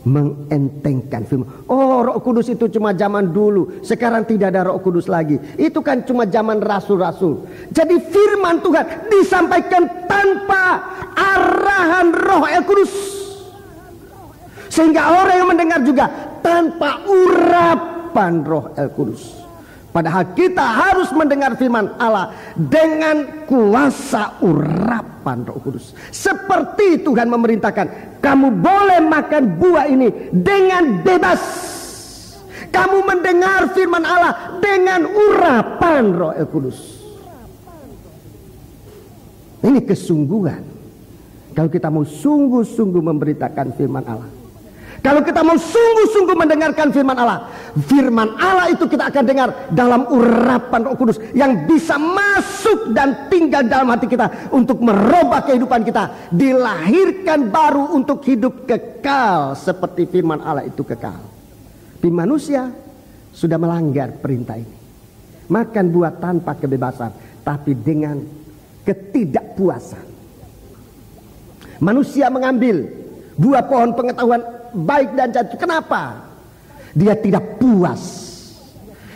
mengentengkan firman. Oh, Roh Kudus itu cuma zaman dulu, sekarang tidak ada Roh Kudus lagi. Itu kan cuma zaman rasul-rasul. Jadi firman Tuhan disampaikan tanpa arahan Roh El Kudus, sehingga orang yang mendengar juga tanpa urapan Roh El Kudus. Padahal kita harus mendengar firman Allah dengan kuasa urapan Roh Kudus. Seperti Tuhan memerintahkan, kamu boleh makan buah ini dengan bebas. Kamu mendengar firman Allah dengan urapan Roh El Kudus. Ini kesungguhan. Kalau kita mau sungguh-sungguh memberitakan firman Allah, kalau kita mau sungguh-sungguh mendengarkan firman Allah itu kita akan dengar dalam urapan Roh Kudus yang bisa masuk dan tinggal dalam hati kita untuk merubah kehidupan kita, dilahirkan baru untuk hidup kekal seperti firman Allah itu kekal. Tapi manusia sudah melanggar perintah ini, makan buah tanpa kebebasan, tapi dengan ketidakpuasan. Manusia mengambil buah pohon pengetahuan baik dan jahat. Kenapa? Dia tidak puas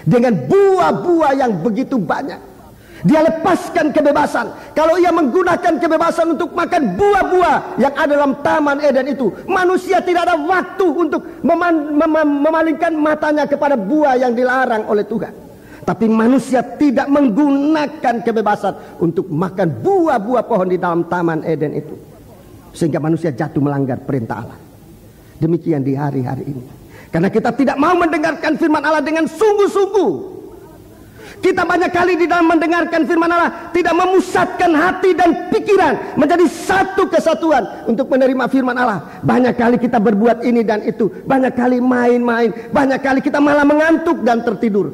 dengan buah-buah yang begitu banyak. Dia lepaskan kebebasan. Kalau ia menggunakan kebebasan untuk makan buah-buah yang ada dalam Taman Eden itu, manusia tidak ada waktu untuk memalingkan matanya kepada buah yang dilarang oleh Tuhan. Tapi manusia tidak menggunakan kebebasan untuk makan buah-buah pohon di dalam Taman Eden itu, sehingga manusia jatuh melanggar perintah Allah. Demikian di hari-hari ini, karena kita tidak mau mendengarkan firman Allah dengan sungguh-sungguh. Kita banyak kali di dalam mendengarkan firman Allah tidak memusatkan hati dan pikiran menjadi satu kesatuan untuk menerima firman Allah. Banyak kali kita berbuat ini dan itu, banyak kali main-main, banyak kali kita malah mengantuk dan tertidur.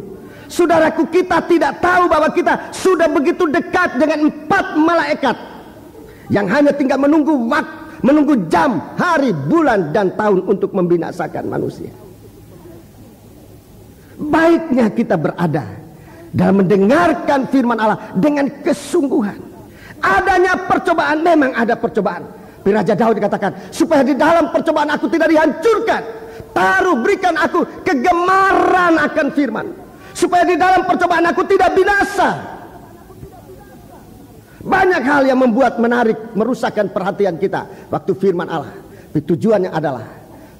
Saudaraku, kita tidak tahu bahwa kita sudah begitu dekat dengan 4 malaikat yang hanya tinggal menunggu waktu, menunggu jam, hari, bulan, dan tahun untuk membinasakan manusia. Baiknya kita berada dalam mendengarkan firman Allah dengan kesungguhan. Adanya percobaan, memang ada percobaan. Raja Daud dikatakan, supaya di dalam percobaan aku tidak dihancurkan, berikan aku kegemaran akan firman, supaya di dalam percobaan aku tidak binasa. Banyak hal yang membuat menarik, merusakkan perhatian kita waktu firman Allah. Tujuannya adalah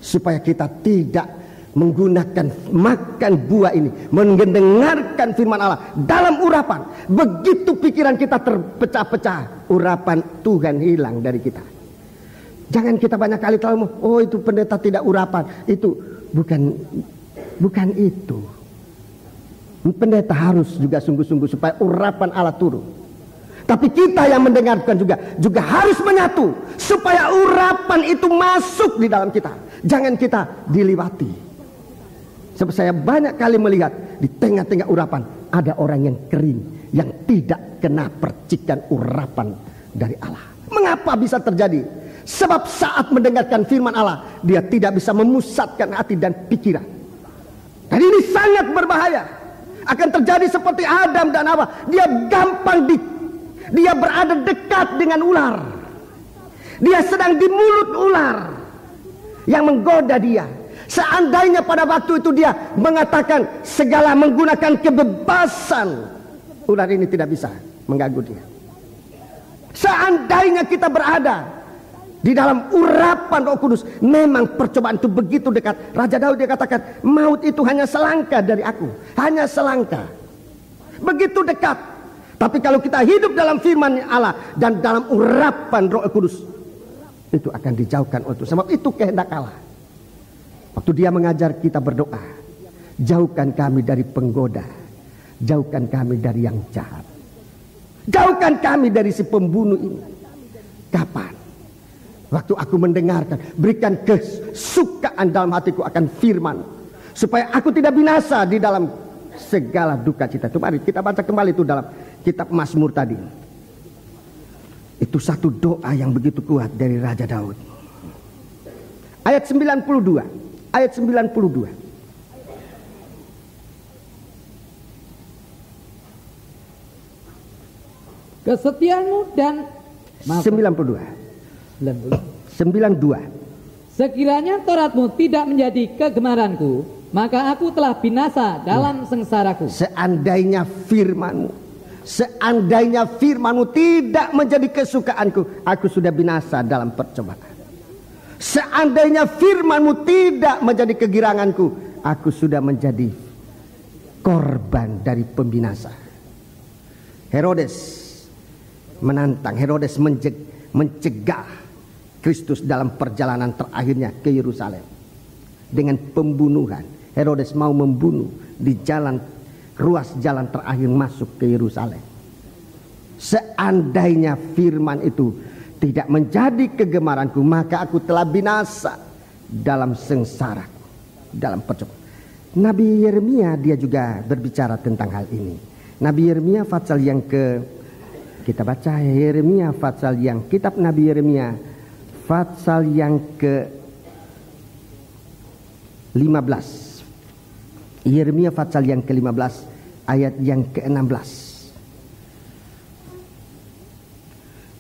supaya kita tidak menggunakan makan buah ini, mendengarkan firman Allah dalam urapan. Begitu pikiran kita terpecah-pecah, urapan Tuhan hilang dari kita. Jangan kita banyak kali tahu, oh itu pendeta tidak urapan. Itu bukan itu. Pendeta harus juga sungguh-sungguh supaya urapan Allah turun. Tapi kita yang mendengarkan juga harus menyatu supaya urapan itu masuk di dalam kita. Jangan kita diliwati. Sebab saya banyak kali melihat di tengah-tengah urapan ada orang yang kering, yang tidak kena percikan urapan dari Allah. Mengapa bisa terjadi? Sebab saat mendengarkan firman Allah, dia tidak bisa memusatkan hati dan pikiran. Dan ini sangat berbahaya. Akan terjadi seperti Adam dan Hawa. Dia berada dekat dengan ular. Dia sedang di mulut ular yang menggoda dia. Seandainya pada waktu itu dia mengatakan segala menggunakan kebebasan, ular ini tidak bisa mengganggu dia. Seandainya kita berada di dalam urapan Roh Kudus, memang percobaan itu begitu dekat. Raja Daud dia katakan, maut itu hanya selangkah dari aku, hanya selangkah, begitu dekat. Tapi kalau kita hidup dalam firman Allah dan dalam urapan Roh Kudus, itu akan dijauhkan oleh Tuhan. Sebab itu kehendak Allah. Waktu dia mengajar kita berdoa, jauhkan kami dari penggoda, jauhkan kami dari yang jahat, jauhkan kami dari si pembunuh ini. Kapan? Waktu aku mendengarkan, berikan kesukaan dalam hatiku akan firman, supaya aku tidak binasa di dalam segala duka cita. Mari kita baca kembali itu dalam kitab Mazmur tadi. Itu satu doa yang begitu kuat dari Raja Daud. Ayat 92. Ayat 92. Kesetiaanmu dan 92. Sekiranya Tauratmu tidak menjadi kegemaranku, maka aku telah binasa dalam sengsaraku. Seandainya firman-Mu tidak menjadi kesukaanku, aku sudah binasa dalam percobaan. Seandainya firman-Mu tidak menjadi kegiranganku, aku sudah menjadi korban dari pembinasa. Herodes menantang, Herodes mencegah Kristus dalam perjalanan terakhirnya ke Yerusalem dengan pembunuhan. Herodes mau membunuh di ruas jalan terakhir masuk ke Yerusalem. Seandainya firman itu tidak menjadi kegemaranku, maka aku telah binasa dalam sengsara, dalam percobaan. Nabi Yeremia dia juga berbicara tentang hal ini. Nabi Yeremia pasal yang kita baca Yeremia pasal yang kitab Nabi Yeremia pasal yang ke-15. Yeremia pasal yang ke-15 ayat yang ke-16.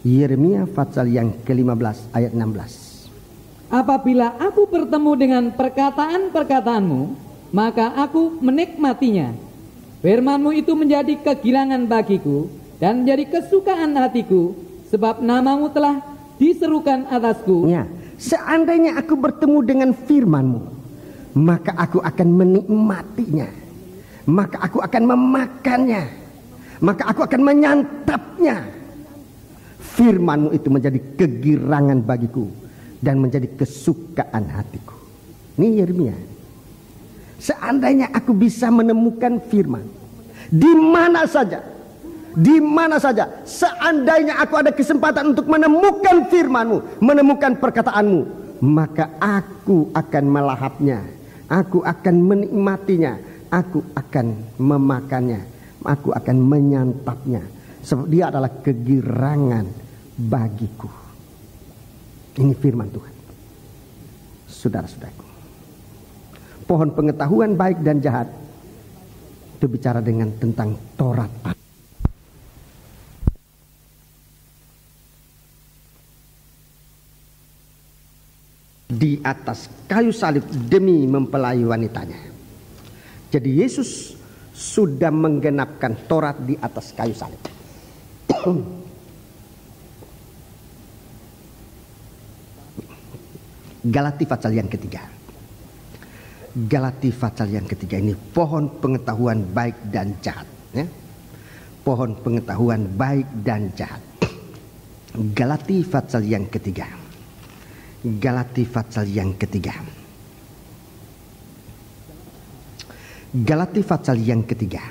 Yeremia pasal yang ke-15 ayat 16. Apabila aku bertemu dengan perkataan-perkataanmu, maka aku menikmatinya. Firman-Mu itu menjadi kegirangan bagiku dan menjadi kesukaan hatiku, sebab nama-Mu telah diserukan atasku. Ya, seandainya aku bertemu dengan firman-Mu, maka aku akan menikmatinya, maka aku akan memakannya, maka aku akan menyantapnya. Firman-Mu itu menjadi kegirangan bagiku dan menjadi kesukaan hatiku. Ini Yeremia. Seandainya aku bisa menemukan firman di mana saja, seandainya aku ada kesempatan untuk menemukan firman-Mu, menemukan perkataan-Mu, maka aku akan melahapnya, aku akan menikmatinya, aku akan memakannya, aku akan menyantapnya. Sebab dia adalah kegirangan bagiku. Ini firman Tuhan. Saudara-saudaraku, pohon pengetahuan baik dan jahat Itu bicara dengan tentang Taurat. Di atas kayu salib demi mempelai wanitanya. Jadi Yesus sudah menggenapkan Taurat di atas kayu salib. Galati pasal yang ketiga. Galati pasal yang ketiga ini pohon pengetahuan baik dan jahat, ya. Pohon pengetahuan baik dan jahat. Galati pasal yang ketiga. Galati pasal yang ketiga. Galati pasal yang ketiga.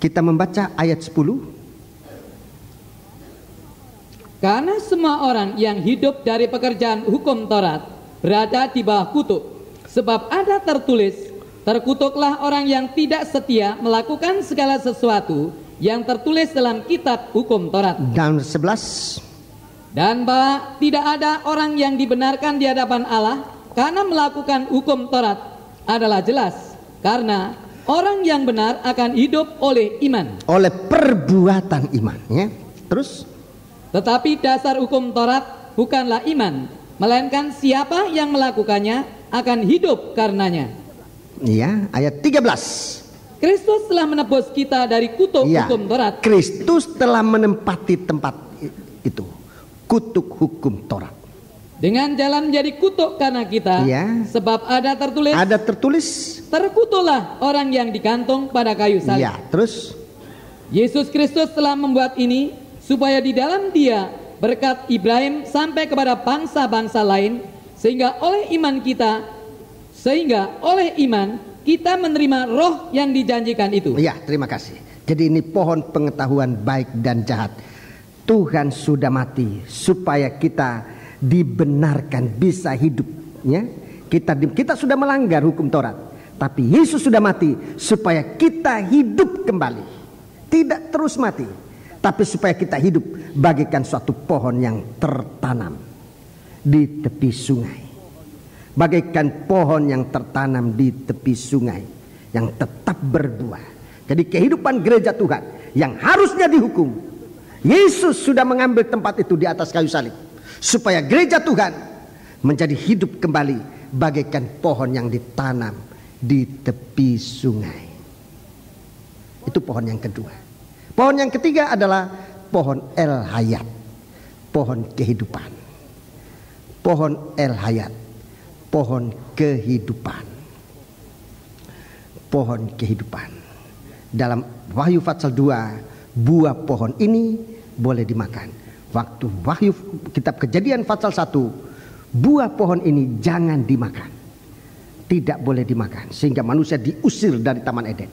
Kita membaca ayat 10. Karena semua orang yang hidup dari pekerjaan hukum Taurat berada di bawah kutuk. Sebab ada tertulis, terkutuklah orang yang tidak setia melakukan segala sesuatu yang tertulis dalam kitab hukum Taurat. Dan 11. Dan bahwa tidak ada orang yang dibenarkan di hadapan Allah karena melakukan hukum Taurat adalah jelas. Karena orang yang benar akan hidup oleh iman. Oleh perbuatan iman, ya. Terus? Tetapi dasar hukum Taurat bukanlah iman, melainkan siapa yang melakukannya akan hidup karenanya. Iya, ayat 13. Kristus telah menebus kita dari kutuk hukum Taurat. Kristus telah menempati tempat itu, kutuk hukum Taurat. Dengan jalan menjadi kutuk karena kita, sebab ada tertulis, terkutuklah orang yang digantung pada kayu salib. Iya, terus? Yesus Kristus telah membuat ini supaya di dalam Dia berkat Ibrahim sampai kepada bangsa-bangsa lain, sehingga oleh iman kita menerima roh yang dijanjikan itu. Ya, terima kasih. Jadi ini pohon pengetahuan baik dan jahat. Tuhan sudah mati supaya kita dibenarkan bisa hidup, ya. Kita sudah melanggar hukum Taurat, tapi Yesus sudah mati supaya kita hidup kembali. Tidak terus mati, tapi supaya kita hidup bagaikan suatu pohon yang tertanam di tepi sungai. Bagaikan pohon yang tertanam di tepi sungai yang tetap berbuah. Jadi kehidupan gereja Tuhan yang harusnya dihukum, Yesus sudah mengambil tempat itu di atas kayu salib supaya gereja Tuhan menjadi hidup kembali bagaikan pohon yang ditanam di tepi sungai. Itu pohon yang kedua. Pohon yang ketiga adalah pohon El Hayat, pohon kehidupan. Pohon El Hayat, pohon kehidupan. Pohon kehidupan. Dalam Wahyu pasal 2, buah pohon ini boleh dimakan. Waktu Wahyu kitab Kejadian pasal 1, buah pohon ini jangan dimakan. Tidak boleh dimakan sehingga manusia diusir dari Taman Eden.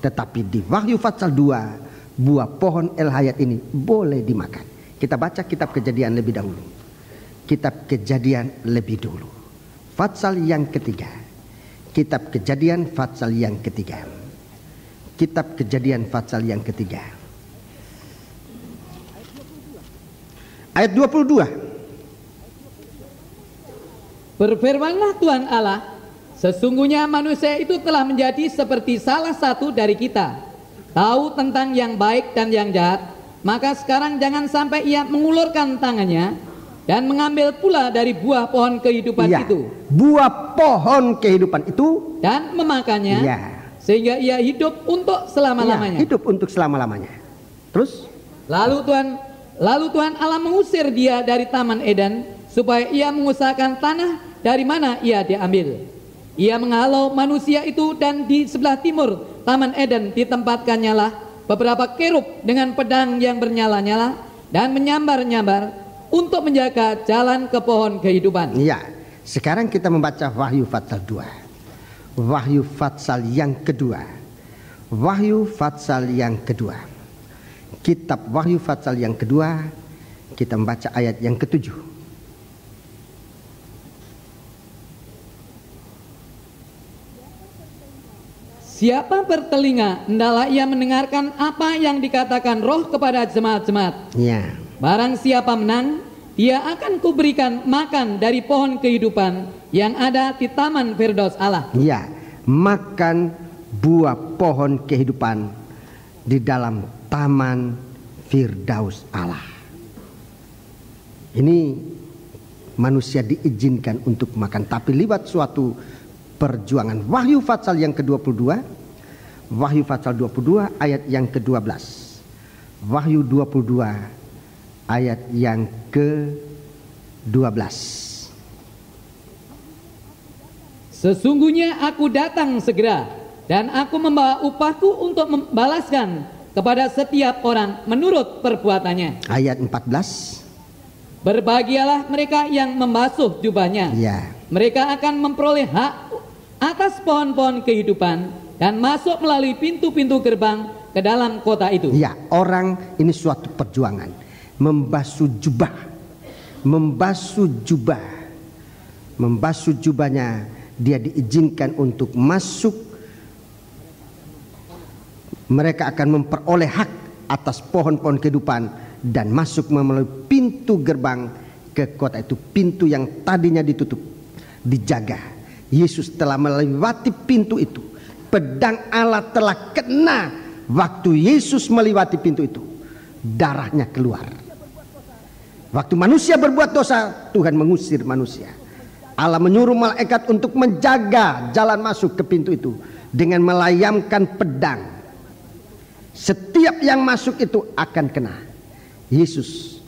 Tetapi di Wahyu pasal 2, buah pohon El Hayat ini boleh dimakan. Kita baca kitab Kejadian lebih dahulu. Kitab Kejadian lebih dulu. Pasal yang ketiga. Kitab Kejadian pasal yang ketiga. Kitab Kejadian pasal yang ketiga. Ayat 22. Berfirmanlah Tuhan Allah, sesungguhnya manusia itu telah menjadi seperti salah satu dari kita, tahu tentang yang baik dan yang jahat. Maka sekarang jangan sampai ia mengulurkan tangannya dan mengambil pula dari buah pohon kehidupan itu. Buah pohon kehidupan itu. Dan memakannya. Sehingga ia hidup untuk selama-lamanya. Hidup untuk selama-lamanya. Terus? Lalu Tuhan Allah mengusir dia dari Taman Eden supaya ia mengusahakan tanah dari mana ia diambil. Ia menghalau manusia itu dan di sebelah timur Taman Eden ditempatkannya lah beberapa kerub dengan pedang yang bernyala-nyala dan menyambar-nyambar untuk menjaga jalan ke pohon kehidupan. Iya. Sekarang kita membaca Wahyu pasal 2. Wahyu pasal yang kedua. Wahyu pasal yang kedua. Kitab Wahyu pasal yang kedua, kita membaca ayat yang ke-7. Siapa bertelinga, hendaklah ia mendengarkan apa yang dikatakan Roh kepada jemaat-jemaat. Ya. Barang siapa menang, dia akan kuberikan makan dari pohon kehidupan yang ada di taman Firdaus Allah. Ya, makan buah pohon kehidupan di dalam taman Firdaus Allah. Ini manusia diizinkan untuk makan, tapi lewat suatu perjuangan. Wahyu pasal yang ke-22, Wahyu pasal 22 ayat yang ke-12. Wahyu 22 ayat yang ke-12. Sesungguhnya aku datang segera, dan aku membawa upahku untuk membalaskan kepada setiap orang menurut perbuatannya. Ayat 14. Berbahagialah mereka yang membasuh jubahnya. Ya. Mereka akan memperoleh hak atas pohon-pohon kehidupan dan masuk melalui pintu-pintu gerbang ke dalam kota itu. Ya, orang ini suatu perjuangan. Membasuh jubah. Membasuh jubah. Membasuh jubahnya, dia diizinkan untuk masuk. Mereka akan memperoleh hak atas pohon-pohon kehidupan dan masuk melalui pintu gerbang ke kota itu. Pintu yang tadinya ditutup, dijaga. Yesus telah melewati pintu itu. Pedang Allah telah kena waktu Yesus melewati pintu itu. Darahnya keluar. Waktu manusia berbuat dosa, Tuhan mengusir manusia. Allah menyuruh malaikat untuk menjaga jalan masuk ke pintu itu dengan melayamkan pedang. Setiap yang masuk itu akan kena. Yesus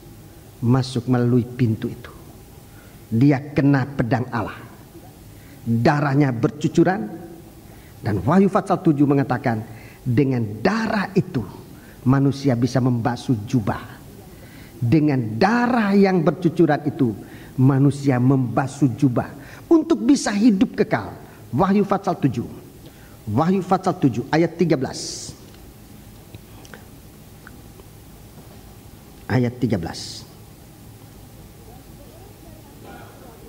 masuk melalui pintu itu. Dia kena pedang Allah. Darahnya bercucuran. Dan Wahyu pasal 7 mengatakan, dengan darah itu manusia bisa membasuh jubah. Dengan darah yang bercucuran itu manusia membasuh jubah untuk bisa hidup kekal. Wahyu pasal 7. Wahyu pasal 7 ayat 13. Ayat 13.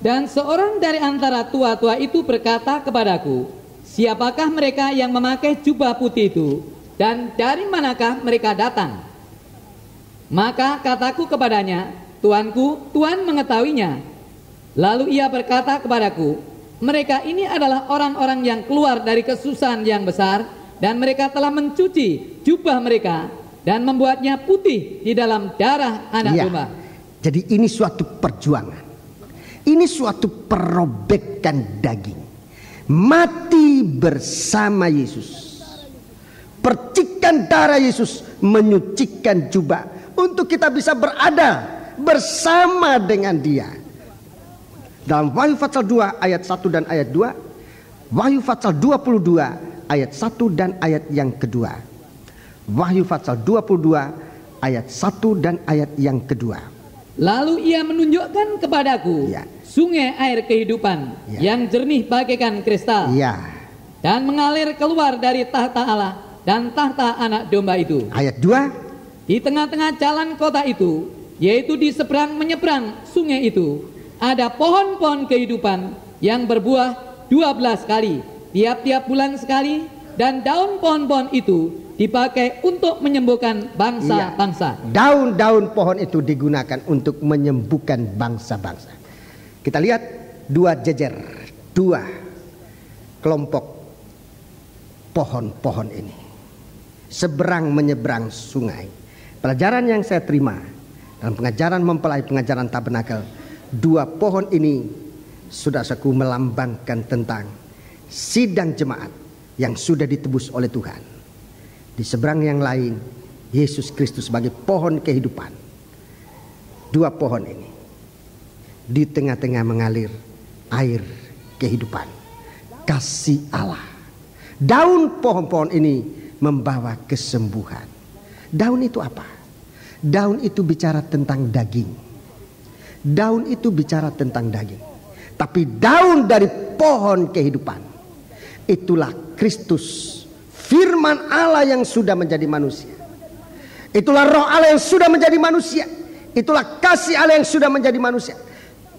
Dan seorang dari antara tua-tua itu berkata kepadaku, siapakah mereka yang memakai jubah putih itu, dan dari manakah mereka datang? Maka kataku kepadanya, Tuanku, Tuhan mengetahuinya. Lalu ia berkata kepadaku, mereka ini adalah orang-orang yang keluar dari kesusahan yang besar, dan mereka telah mencuci jubah mereka dan membuatnya putih di dalam darah anak domba. Jadi ini suatu perjuangan. Ini suatu perobekan daging. Mati bersama Yesus. Percikan darah Yesus menyucikan jubah untuk kita bisa berada bersama dengan Dia. Dalam Wahyu pasal 2 ayat 1 dan ayat 2, Wahyu pasal 22 ayat 1 dan ayat yang kedua. Wahyu pasal 22 ayat 1 dan ayat yang kedua. Lalu ia menunjukkan kepadaku sungai air kehidupan yang jernih bagaikan kristal dan mengalir keluar dari tahta Allah dan tahta anak domba itu. Ayat 2. Di tengah-tengah jalan kota itu, yaitu di seberang menyeberang sungai itu, ada pohon-pohon kehidupan yang berbuah 12 kali, tiap-tiap bulan sekali, dan daun pohon-pohon itu dipakai untuk menyembuhkan bangsa-bangsa. Daun-daun pohon itu digunakan untuk menyembuhkan bangsa-bangsa. Kita lihat dua jejer, dua kelompok pohon-pohon ini. Seberang menyeberang sungai. Pelajaran yang saya terima dalam pengajaran mempelai pengajaran tabernakel, dua pohon ini saudaraku melambangkan tentang sidang jemaat yang sudah ditebus oleh Tuhan. Di seberang yang lain, Yesus Kristus sebagai pohon kehidupan. Dua pohon ini di tengah-tengah mengalir air kehidupan, kasih Allah. Daun pohon-pohon ini membawa kesembuhan. Daun itu apa? Daun itu bicara tentang daging. Daun itu bicara tentang daging. Tapi daun dari pohon kehidupan, itulah Kristus, firman Allah yang sudah menjadi manusia. Itulah roh Allah yang sudah menjadi manusia. Itulah kasih Allah yang sudah menjadi manusia.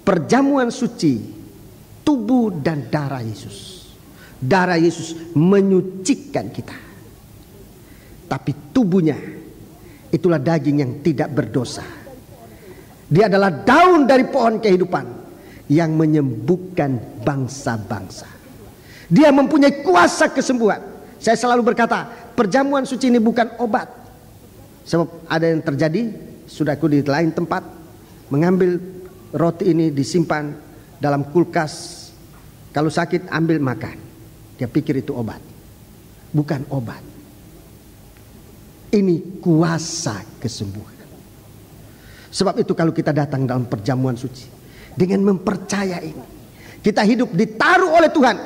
Perjamuan suci tubuh dan darah Yesus. Darah Yesus menyucikan kita. Tapi tubuhnya itulah daging yang tidak berdosa. Dia adalah daun dari pohon kehidupan yang menyembuhkan bangsa-bangsa. Dia mempunyai kuasa kesembuhan. Saya selalu berkata, perjamuan suci ini bukan obat. Sebab ada yang terjadi, saudaraku, di lain tempat mengambil roti ini disimpan dalam kulkas. Kalau sakit ambil makan. Dia pikir itu obat. Bukan obat. Ini kuasa kesembuhan. Sebab itu kalau kita datang dalam perjamuan suci dengan mempercaya ini, kita hidup ditaruh oleh Tuhan,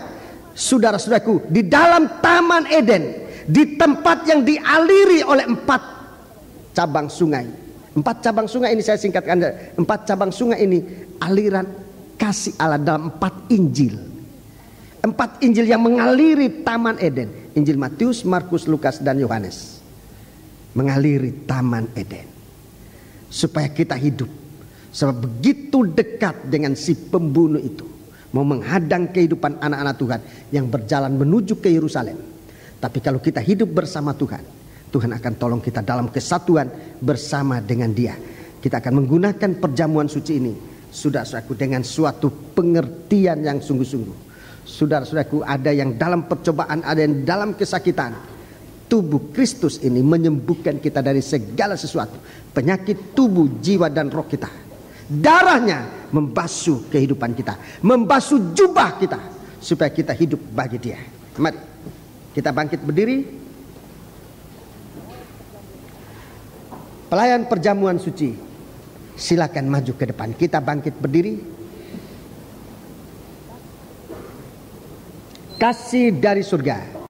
saudara-saudaraku, di dalam Taman Eden, di tempat yang dialiri oleh 4 cabang sungai. 4 cabang sungai ini saya singkatkan. 4 cabang sungai ini aliran kasih Allah dalam 4 Injil. 4 Injil yang mengaliri Taman Eden. Injil Matius, Markus, Lukas, dan Yohanes. Mengaliri Taman Eden. Supaya kita hidup. Sebab begitu dekat dengan si pembunuh itu. Mau menghadang kehidupan anak-anak Tuhan yang berjalan menuju ke Yerusalem. Tapi kalau kita hidup bersama Tuhan, Tuhan akan tolong kita dalam kesatuan bersama dengan Dia. Kita akan menggunakan perjamuan suci ini, saudara-saudaraku, dengan suatu pengertian yang sungguh-sungguh. Saudara-saudaraku, ada yang dalam percobaan, ada yang dalam kesakitan. Tubuh Kristus ini menyembuhkan kita dari segala sesuatu, penyakit tubuh, jiwa, dan roh kita. Darahnya membasuh kehidupan kita, membasuh jubah kita, supaya kita hidup bagi Dia. Mari kita bangkit berdiri. Pelayan perjamuan suci, silakan maju ke depan. Kita bangkit berdiri. Kasih dari surga